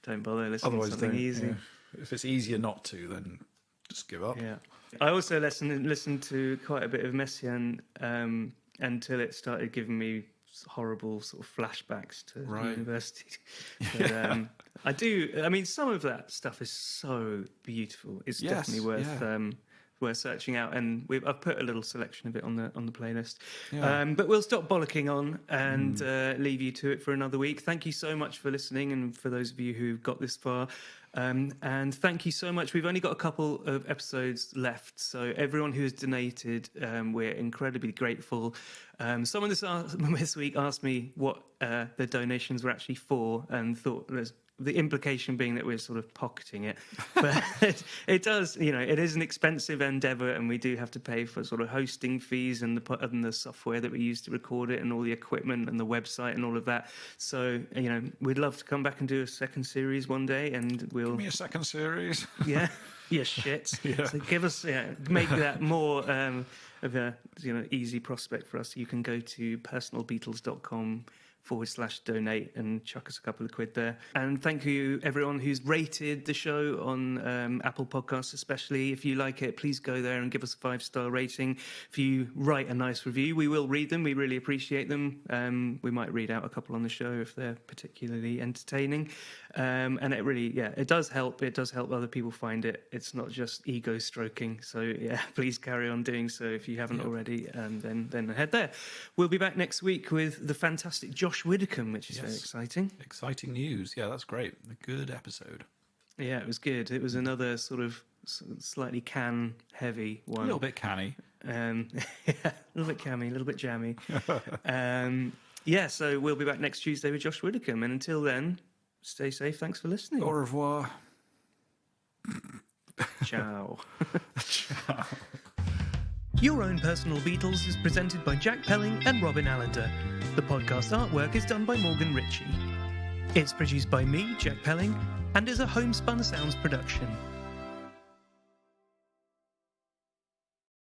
S1: don't bother listening to something easy.
S2: Yeah. If it's easier not to, then just give up.
S1: Yeah. I also listened to quite a bit of Messiaen until it started giving me horrible sort of flashbacks to university. But, I do. I mean, some of that stuff is so beautiful. It's definitely worth searching out, and I've put a little selection of it on the playlist. But we'll stop bollocking on and leave you to it for another week. Thank you so much for listening, and for those of you who've got this far. And thank you so much. We've only got a couple of episodes left, so everyone who has donated, we're incredibly grateful. Someone this week asked me what the donations were actually for, and thought the implication being that we're sort of pocketing it. But it does, it is an expensive endeavour, and we do have to pay for sort of hosting fees and the software that we use to record it and all the equipment and the website and all of that. So, we'd love to come back and do a second series one day, and we'll...
S2: Give me a second series.
S1: Yeah. Yeah, shit. Yeah. So give us, make that more of a easy prospect for us. You can go to personalbeatles.com/donate and chuck us a couple of quid there. And thank you everyone who's rated the show on Apple Podcasts, especially. If you like it, please go there and give us a 5-star rating. If you write a nice review, we will read them. We really appreciate them. We might read out a couple on the show if they're particularly entertaining. And it really, it does help. It does help other people find it. It's not just ego stroking. So please carry on doing so if you haven't already, and then head there. We'll be back next week with the fantastic Josh Widdicombe, which is very exciting.
S2: Exciting news. Yeah, that's great. A good episode. Yeah,
S1: it was good. It was another sort of slightly can-heavy one.
S2: A little bit canny.
S1: A little bit cammy, a little bit jammy. So we'll be back next Tuesday with Josh Widdicombe. And until then, stay safe. Thanks for listening.
S2: Au revoir.
S1: Ciao.
S2: Ciao.
S1: Your Own Personal Beatles is presented by Jack Pelling and Robin Allender. The podcast artwork is done by Morgan Ritchie. It's produced by me, Jack Pelling, and is a Homespun Sounds production.